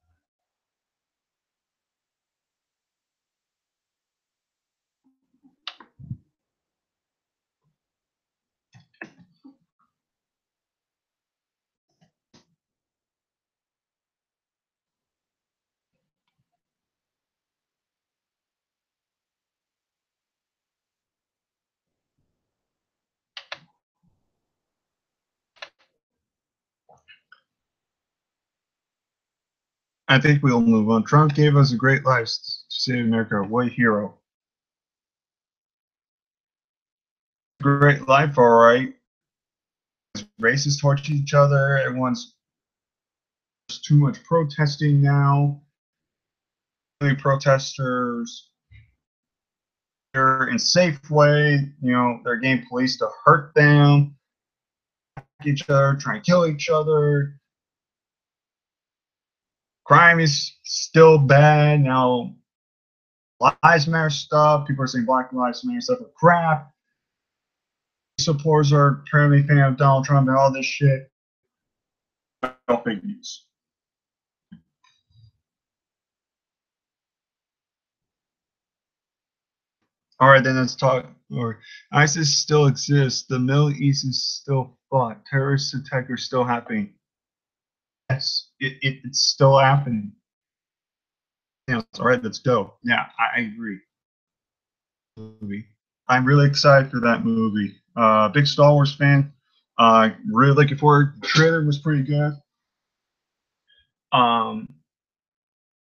I think we'll move on. Trump gave us a great life to save America. What a hero. Great life, all right. Racists torch each other. Everyone's there's too much protesting now. Protesters, they're in safe way. You know, they're getting police to hurt them, each other, trying to kill each other. Crime is still bad now. Lives Matter stuff. People are saying Black Lives Matter stuff are crap. Supporters are apparently fan of Donald Trump and all this shit. All fake news. All right, then let's talk. Or ISIS still exists. The Middle East is still fought. Terrorist attacks are still happening. Yes, it's still happening. Yeah, all right, let's go. Yeah, I agree. Movie. I'm really excited for that movie. Big Star Wars fan. Really looking forward. The trailer was pretty good.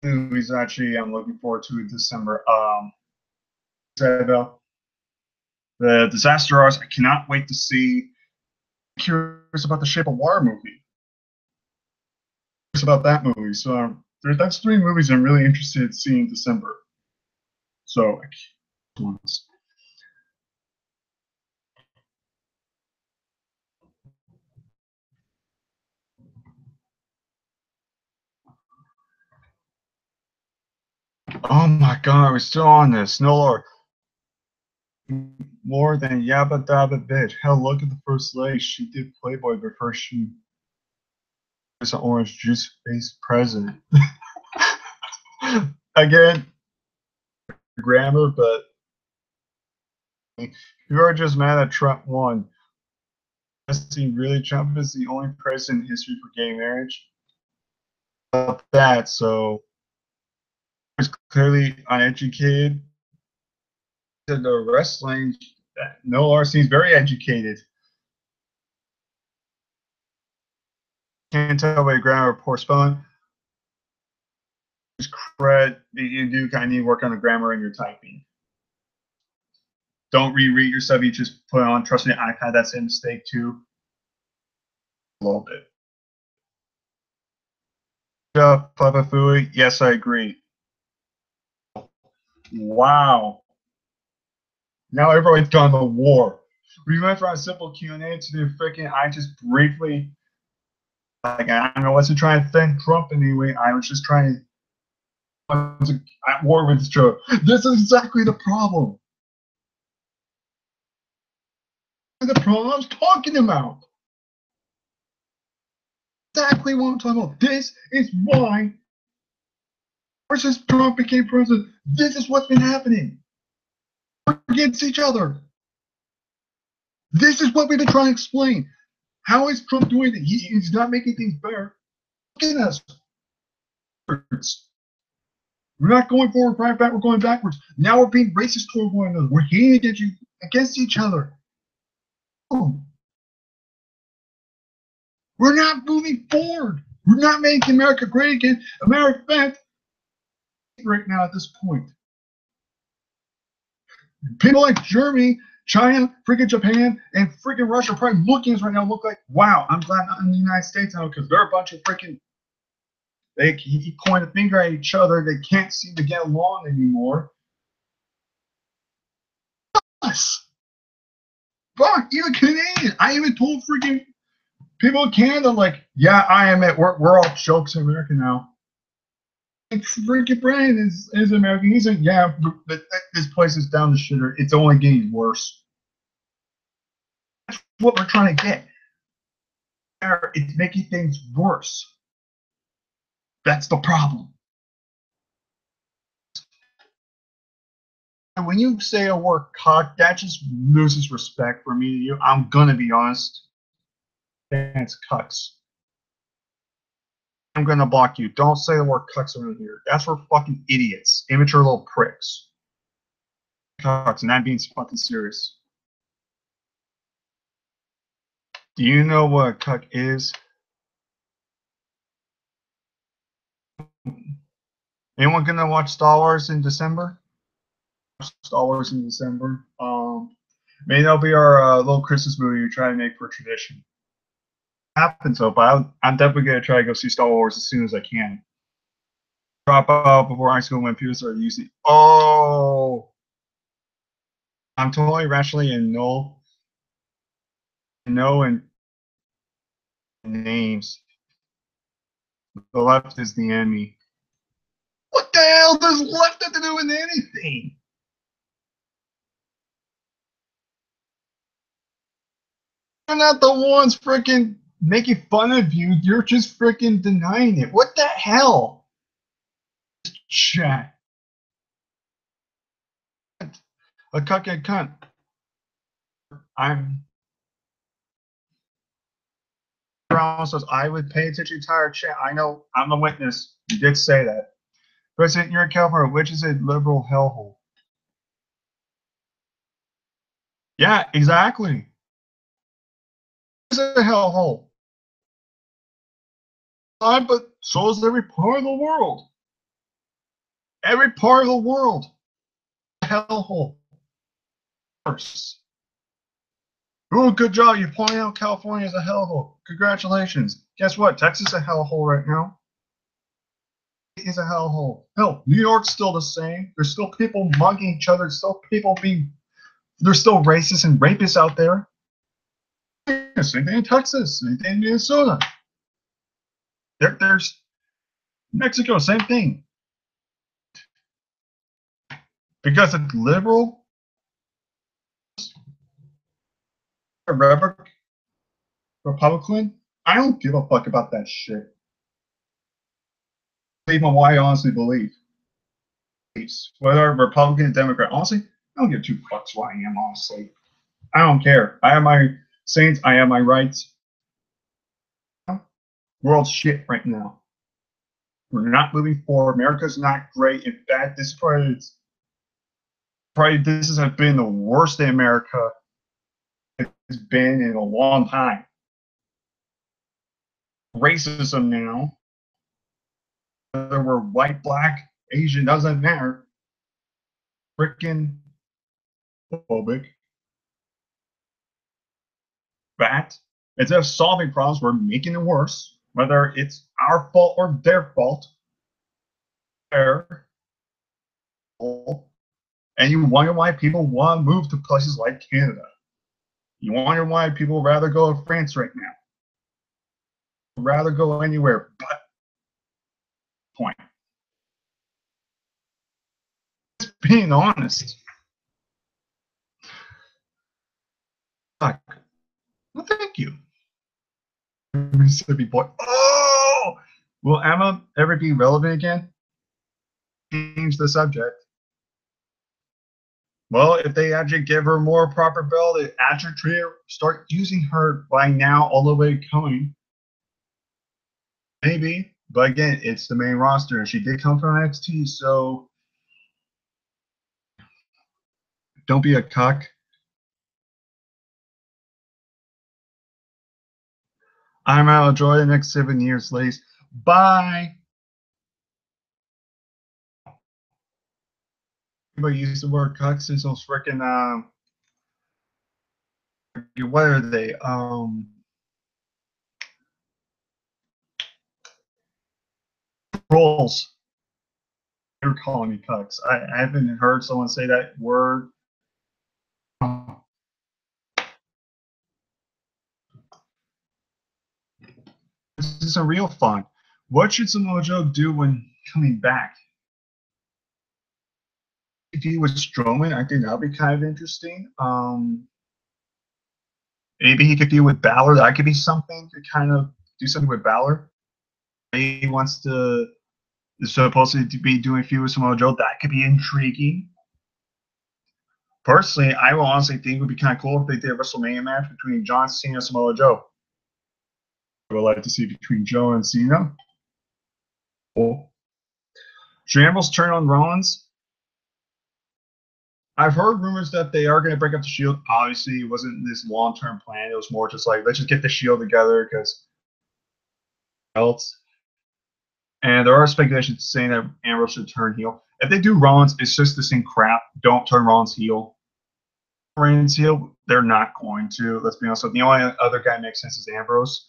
Movies actually I'm looking forward to in December. The Disaster Artist. I cannot wait to see. Curious about the Shape of Water movie. Curious about that movie. So that's 3 movies I'm really interested in seeing in December. So, oh my God, we're still on this. No Lord. More than Yabba Dabba Bitch. Hell, look at the first lady. She did Playboy before she was an orange juice face president. Again, grammar, but you are just mad that Trump won. Really, Trump is the only president in history for gay marriage. About that, so he's clearly uneducated. The wrestling, Noah Larson seems very educated. Can't tell by grammar or poor spelling. Credit, you do kind of need to work on the grammar and your typing. Don't reread your stuff. You just put it on. Trust me, I've had that same mistake too. A little bit. Papa Fui, yes, I agree. Wow. Now everyone's gone to war. We went from a simple Q&A to the freaking, I just briefly, like, I don't know, wasn't trying to thank Trump anyway. I was just trying to, at war with Joe. This is exactly the problem. The problem I was talking about. Exactly what I'm talking about. This is why since Trump became president, this is what's been happening. We're against each other. This is what we've been trying to explain. How is Trump doing it? He's not making things better. Look at us. We're not going forward, right back. We're going backwards. Now we're being racist toward one another. We're hating against each other. Oh. We're not moving forward. We're not making America great again. America back right now at this point. People like Germany, China, freaking Japan, and freaking Russia are probably looking at us right now. Look like, wow, I'm glad I'm in the United States now because they're a bunch of freaking. They point a finger at each other. They can't seem to get along anymore. Us. Fuck, even Canadian. I even told freaking people in Canada, like, yeah, I am at work. We're all jokes in America now. Freaking Brian is American. He's like, yeah, but this place is down the shitter. It's only getting worse. That's what we're trying to get. It's making things worse. That's the problem. And when you say a word cuck, that just loses respect for me to you. I'm gonna be honest. It's cucks. I'm gonna block you. Don't say the word cucks around here. That's for fucking idiots, immature little pricks. Cucks, and I'm being fucking serious. Do you know what a cuck is? Anyone gonna watch Star Wars in December? Star Wars in December. Maybe that'll be our little Christmas movie we try to make for tradition. Happens so, but I'm definitely gonna try to go see Star Wars as soon as I can. Drop out before high school when people start using. Oh, I'm totally rationally and no and names. The left is the enemy. What the hell does left have to do with anything? You're not the ones freaking making fun of you. You're just freaking denying it. What the hell? Chat. A cuckhead cunt. I'm. Says I would pay attention to the entire chat. I know. I'm a witness. You did say that. President, you're in California, which is a liberal hellhole. Yeah, exactly. It's a hellhole. But so is every part of the world. Every part of the world. Hellhole. Oh, good job. You're pointing out California as a hellhole. Congratulations. Guess what? Texas is a hellhole right now. It is a hellhole. Hell, New York's still the same. There's still people mugging each other. There's still people there's still racists and rapists out there. Same thing in Texas. Same thing in Minnesota. There's Mexico. Same thing. Because it's liberal, Republican, I don't give a fuck about that shit. Even what I honestly believe. Whether Republican, Democrat, honestly, I don't give two fucks what I am, honestly. I don't care. I have my saints, I have my rights. World's shit right now. We're not moving forward. America's not great. In fact, this has been the worst in America it's been in a long time. Racism now, whether we're white, black, Asian, doesn't matter. Freaking phobic. That instead of solving problems, we're making them worse, whether it's our fault or their fault. And you wonder why people want to move to places like Canada. You wonder why people rather go to France right now. Rather go anywhere but point. Just being honest. Fuck. Well, thank you. Mississippi boy. Oh! Will Emma ever be relevant again? Change the subject. Well, if they actually give her more proper build, they actually start using her by now all the way coming. Maybe. But again, it's the main roster. She did come from NXT, so don't be a cuck. I'm out. Enjoy the next 7 years, ladies. Bye. Anybody use the word cuck since those freaking what are they? Trolls. They're calling me cucks. I haven't heard someone say that word. This is a real fun. What should Samoa Joe do when coming back? If he was Strowman, I think that would be kind of interesting. Maybe he could deal with Balor. That could be something to kind of do something with Balor. He wants to is supposed to be doing feud with Samoa Joe. That could be intriguing. Personally, I will honestly think it would be kind of cool if they did a WrestleMania match between John Cena and Samoa Joe. I would like to see between Joe and Cena. Cool. Shambles turn on Rollins. I've heard rumors that they are going to break up the Shield. Obviously, it wasn't this long-term plan. It was more just like, let's just get the Shield together because else. And there are speculations saying that Ambrose should turn heel. If they do Rollins, it's just the same crap. Don't turn Rollins heel. Reigns heel, they're not going to. Let's be honest. The only other guy that makes sense is Ambrose.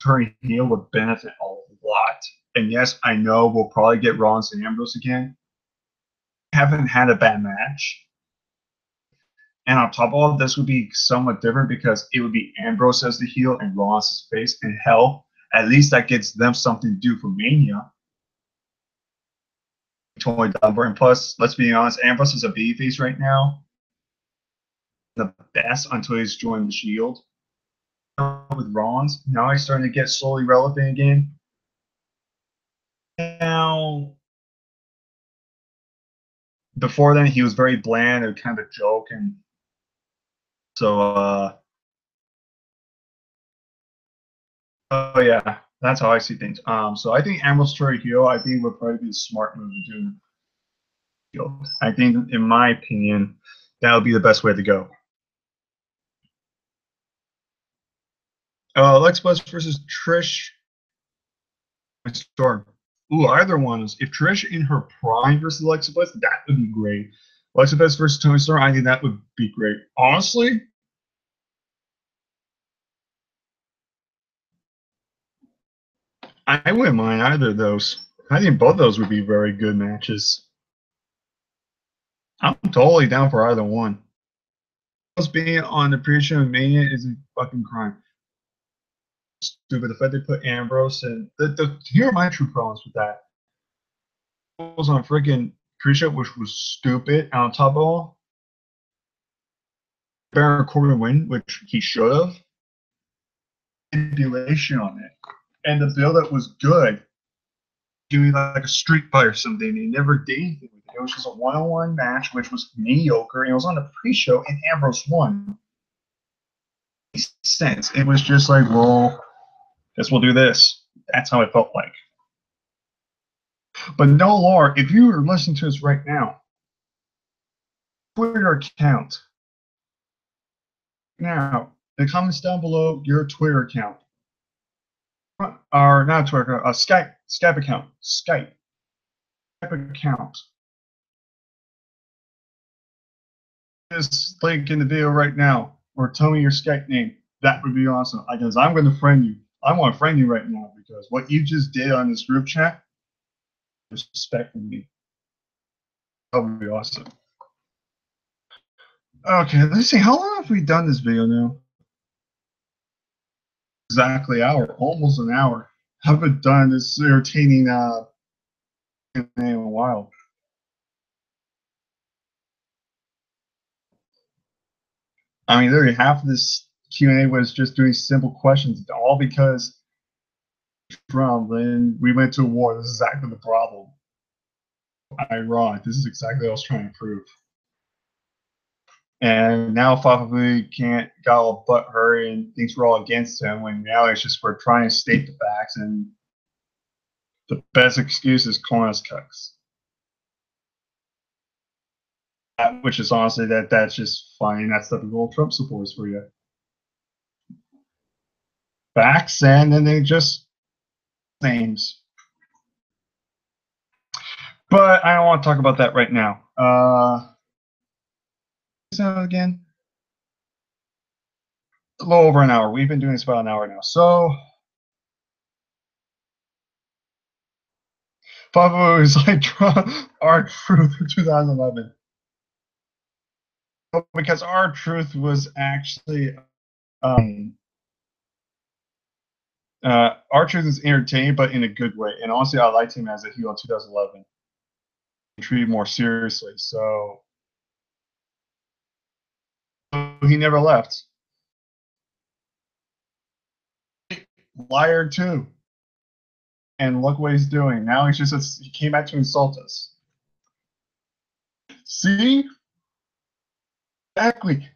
Turning heel would benefit a lot. And yes, I know we'll probably get Rollins and Ambrose again. Haven't had a bad match. And on top of all, this would be somewhat different because it would be Ambrose as the heel and Rollins as face. And hell, at least that gets them something to do for Mania. Totally done for. And plus, let's be honest, Ambrose is a babyface right now. The best until he's joined the Shield. With Rollins, now he's starting to get slowly relevant again. Now, before then, he was very bland and kind of a joke, and so oh yeah, that's how I see things. So I think Ambrose turning heel, I think would probably be a smart move to do. I think, in my opinion, that would be the best way to go. Alexa Bliss versus Trish. Storm. Ooh, either one is. If Trish in her prime versus Alexa Bliss, that would be great. Alexa Bliss versus Toni Storm, I think that would be great. Honestly, I wouldn't mind either of those. I think both of those would be very good matches. I'm totally down for either one. Being on the pre-show of Mania is a fucking crime. Stupid. The fact they put Ambrose and here are my true problems with that. It was on freaking pre-show, which was stupid. And on top of all, Baron Corbin win, which he should have. Manipulation on it, and the build-up was good. Doing like a street fight or something. They never did anything with it. It was just a one-on-one match, which was mediocre, and it was on the pre-show, and Ambrose won. It makes sense. It was just like, well, guess we'll do this. That's how it felt like. But no, Laura, if you are listening to us right now, Twitter account. Now, in the comments down below, your Twitter account. Or not Twitter, Skype account. Skype account. This link in the video right now, or tell me your Skype name. That would be awesome. Because I'm going to friend you. I want to friend you right now because what you just did on this group chat, respect from me. That would be awesome. Okay, let's see. How long have we done this video now? Exactly an hour, almost an hour. Haven't done this entertaining in a while. I mean, literally half of this Q&A was just doing simple questions, all because Trump. Then we went to war. This is exactly the problem. Ironic. This is exactly what I was trying to prove. And now Fafabu can't got all butt hurt and thinks we're all against him when now it's just we're trying to state the facts, and the best excuse is calling us cucks. Which is honestly that's just fine. That's the typical Trump supporters for you. Facts, and then they just names. But I don't want to talk about that right now. So again, a little over an hour. We've been doing this about an hour now. So Pablo is like R-Truth in 2011. Because R-Truth was actually R-Truth is entertaining, but in a good way. And honestly, I liked him as a heel in 2011. Treated more seriously, so he never left. Liar too. And look what he's doing. Now he's just he came back to insult us. See? Exactly.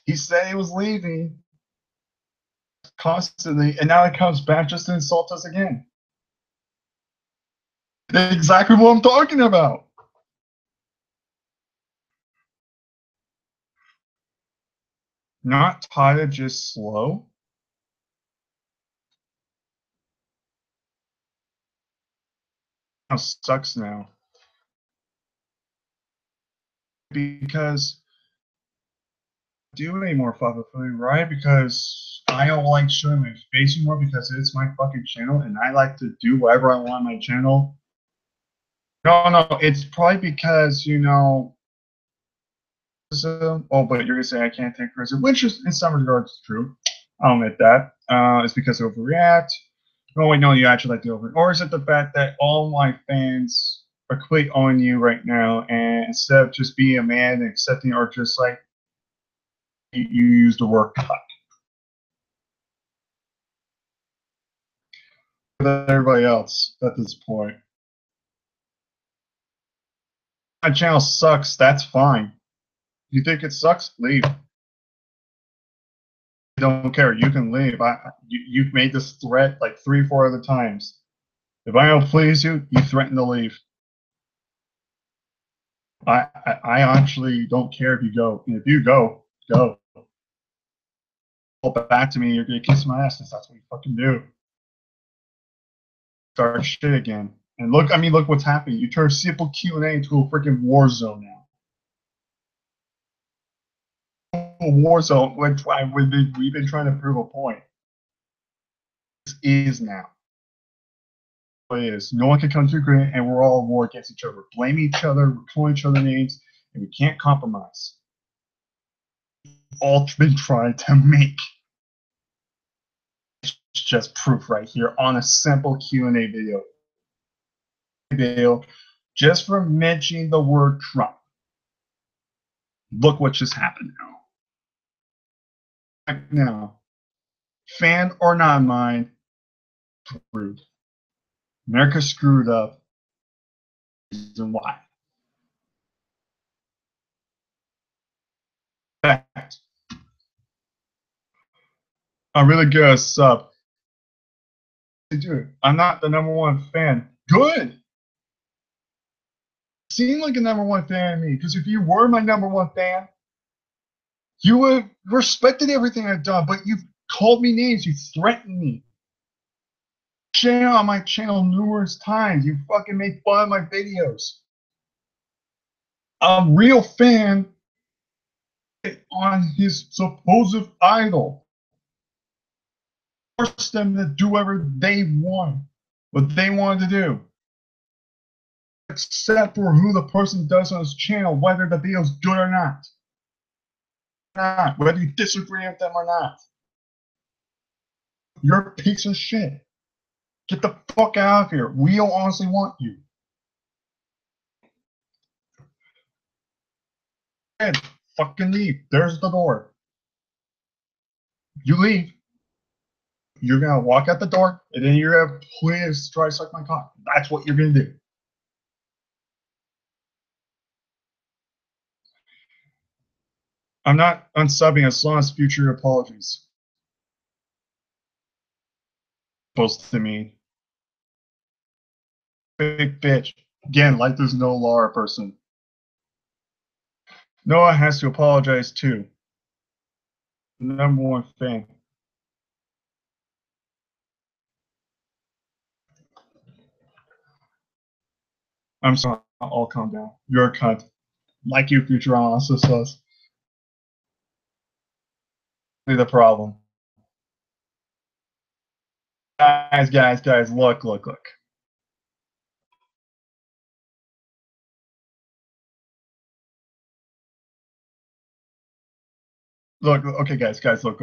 He said he was leaving constantly, and now he comes back just to insult us again. Exactly what I'm talking about. Not tired, just slow. Sucks now. Because do any more Fafafu, right? Because I don't like showing my face anymore because it's my fucking channel and I like to do whatever I want on my channel. No, it's probably because, you know, oh, but you're gonna say I can't take criticism, which is in some regards true. I'll admit that. It's because I overreact. Oh wait, no, you actually like to over, or is it the fact that all my fans are quite on you right now, and instead of just being a man and accepting, or just like you use the word cuck with everybody else at this point. My channel sucks. That's fine. You think it sucks? Leave. I don't care. You can leave. You've made this threat like 3-4 other times. If I don't please you, you threaten to leave. I actually don't care if you go. And if you go. Go back to me. You're gonna kiss my ass because that's what you fucking do. Start shit again. And look, I mean, look what's happening. You turn simple Q&A into a freaking war zone now. War zone, which we've been trying to prove a point. This is now. It is. No one can come to agreement, and we're all at war against each other. Blame each other, we're calling each other names, and we can't compromise. All been trying to make. It's just proof right here on a simple Q&A video. Just for mentioning the word Trump. Look what just happened now. Now, fan or non-mind, screwed. America screwed up. Reason why. Fact. I'm really good at sub. Dude, I'm not the #1 fan. Good. Seem like a #1 fan to me, because if you were my #1 fan, you would have respected everything I've done, but you've called me names, you threatened me. Share on my channel numerous times. You fucking make fun of my videos. A real fan on his supposed idol. Force them to do whatever they want, what they wanted to do. Except for who the person does on his channel, whether the video's good or not. Whether you disagree with them or not. You're a piece of shit. Get the fuck out of here. We don't honestly want you. And fucking leave. There's the door. You leave. You're gonna walk out the door, and then you're gonna please try to suck my cock. That's what you're gonna do. I'm not unsubbing as long as future apologies. Supposed to me. Big bitch. Again, like there's no Laura person. Noah has to apologize too. Number one fan. I'm sorry, I'll calm down. You're a cunt. Like you, Futurama also says. The problem. Guys, look. Look, okay, guys, look.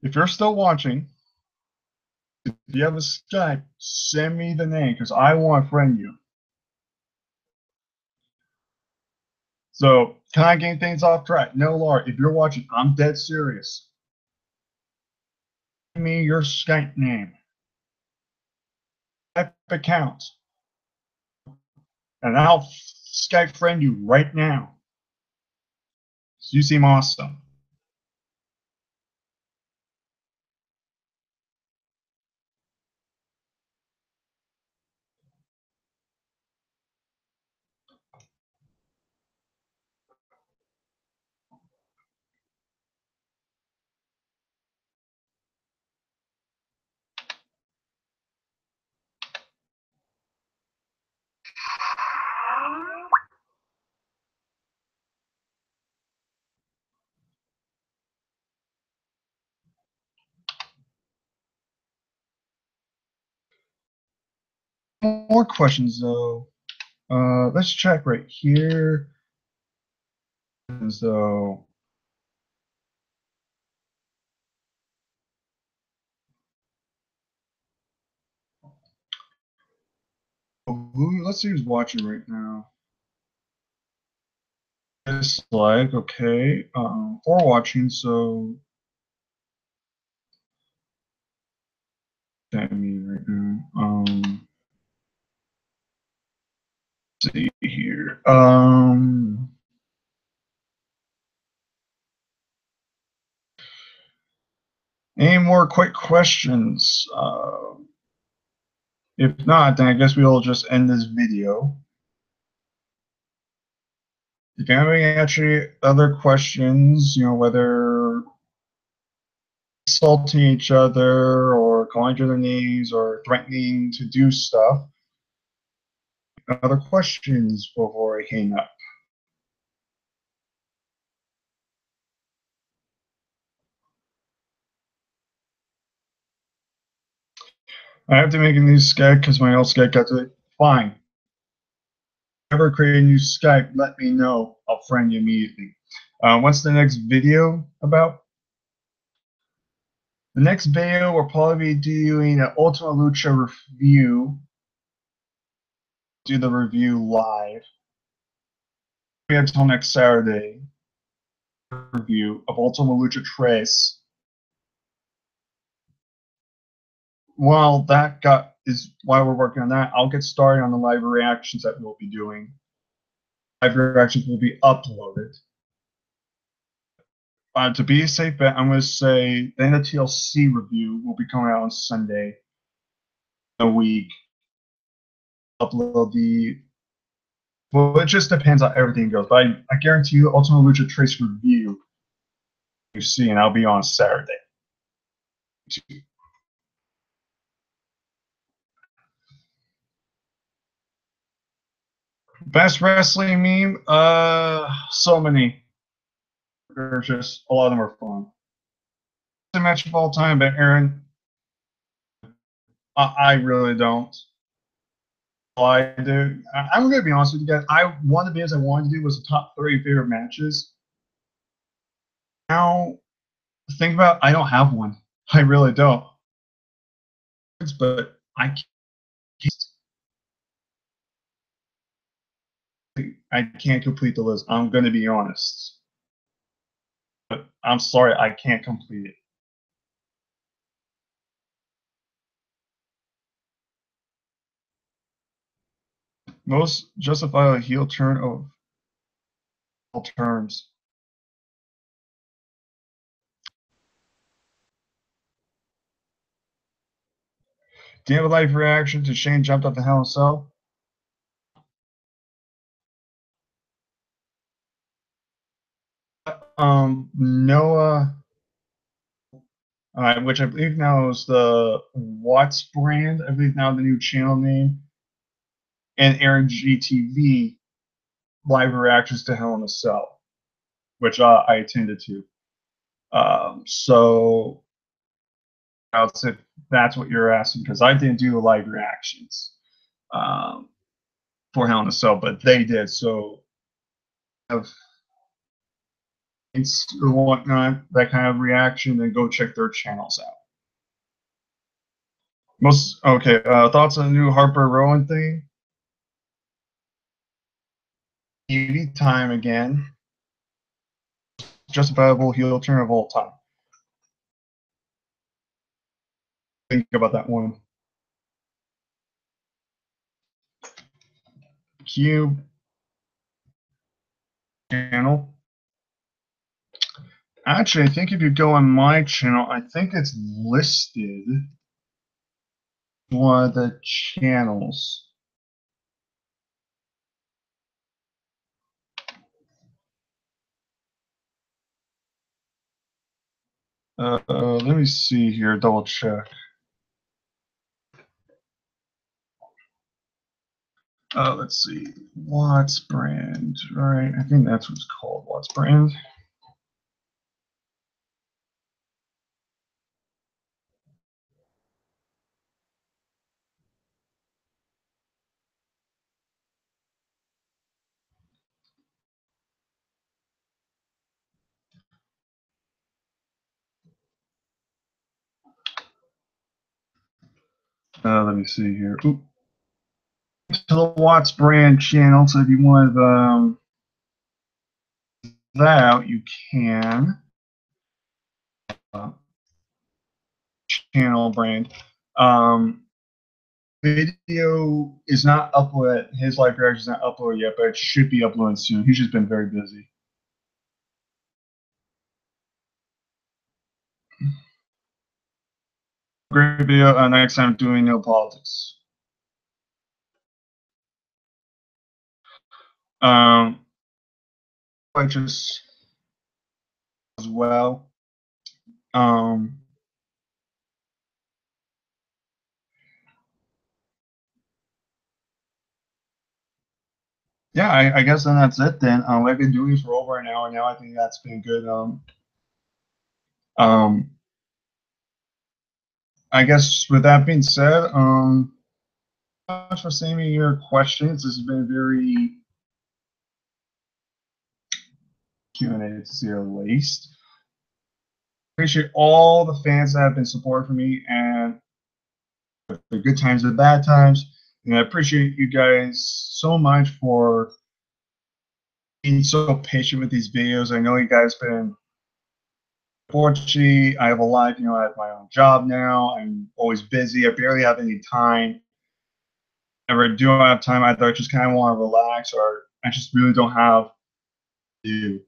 If you're still watching, if you have a Skype, send me the name because I want to friend you. So, can I get things off track? No, Laura, if you're watching, I'm dead serious. Send me your Skype name, Skype account, and I'll Skype friend you right now. You seem awesome. More questions though. Let's check right here. So, let's see who's watching right now. Dislike, okay. Or watching, so that mean right now. Let's see here. Any more quick questions? If not, then I guess we'll just end this video. If you have any actually other questions, whether insulting each other or calling each other names or threatening to do stuff, other questions before I hang up. I have to make a new Skype because my old Skype got to it. Fine. Ever create a new Skype, let me know. I'll friend you immediately. What's the next video about? The next video we'll probably be doing an Ultima Lucha review. Do the review live. We have until next Saturday. Review of Ultima Lucha Tres. While is why we're working on that, I'll get started on the live reactions that we'll be doing. Live reactions will be uploaded. To be a safe bet, I'm going to say the TLC review will be coming out on Sunday. A week. Upload the. Well, it just depends on everything goes. But I guarantee you, Ultima Lucha Trace review you see, and I'll be on Saturday. Best wrestling meme? So many. There's just a lot of them are fun. The match of all time, but Aaron, I really don't. All I do, I'm gonna be honest with you guys. One of the videos I wanted to do was the top 30 favorite matches. Now, think about, I don't have one. I really don't. But I can't complete the list. I'm gonna be honest. But I'm sorry, I can't complete it. Most justifiable heel turn of terms. Do you have a live reaction to Shane jumped off the Hell in a Cell? Noah, which I believe now is the Watts brand, I believe now the new channel name, and Aaron GTV live reactions to Hell in a Cell, which I attended to. So I'll say that's what you're asking, because I didn't do the live reactions for Hell in a Cell, but they did. So have or whatnot, that kind of reaction, then go check their channels out. Thoughts on the new Harper Rowan thing? TV time again. Justifiable heel turn of all time. Think about that one. Cube channel. Actually, I think if you go on my channel, I think it's listed one of the channels. Let me see here, double check. Let's see, Watts brand, right? I think that's what it's called, Watts brand. Let me see here. Ooh. To the Watts brand channel, so if you want that out, you can. Channel brand. Video is not uploaded. His live reaction is not uploaded yet, but it should be uploaded soon. He's just been very busy. Great video. Next time, doing no politics. I just as well. Yeah, I guess then that's it then. I've been doing this for over an hour now. I think that's been good. I guess with that being said, much for sending me your questions. This has been very Q&A to say the least. Appreciate all the fans that have been supporting for me, and the good times and the bad times. And I appreciate you guys so much for being so patient with these videos. I know you guys been fortunate. I have a life, I have my own job now. I'm always busy. I barely have any time. Never do have time. I just kind of want to relax, or I just really don't have to do.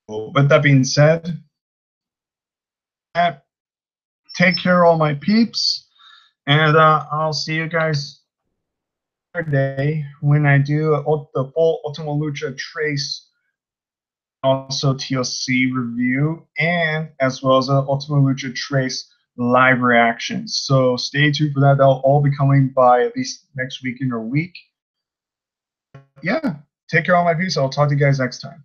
Well, with that being said, take care, all my peeps, and I'll see you guys Saturday when I do the full Ultima Lucha Trace, also TLC review, and as well as Ultima Lucha Trace live reactions. So stay tuned for that. They'll all be coming by at least next weekend or week. Yeah, take care, all my peeps. I'll talk to you guys next time.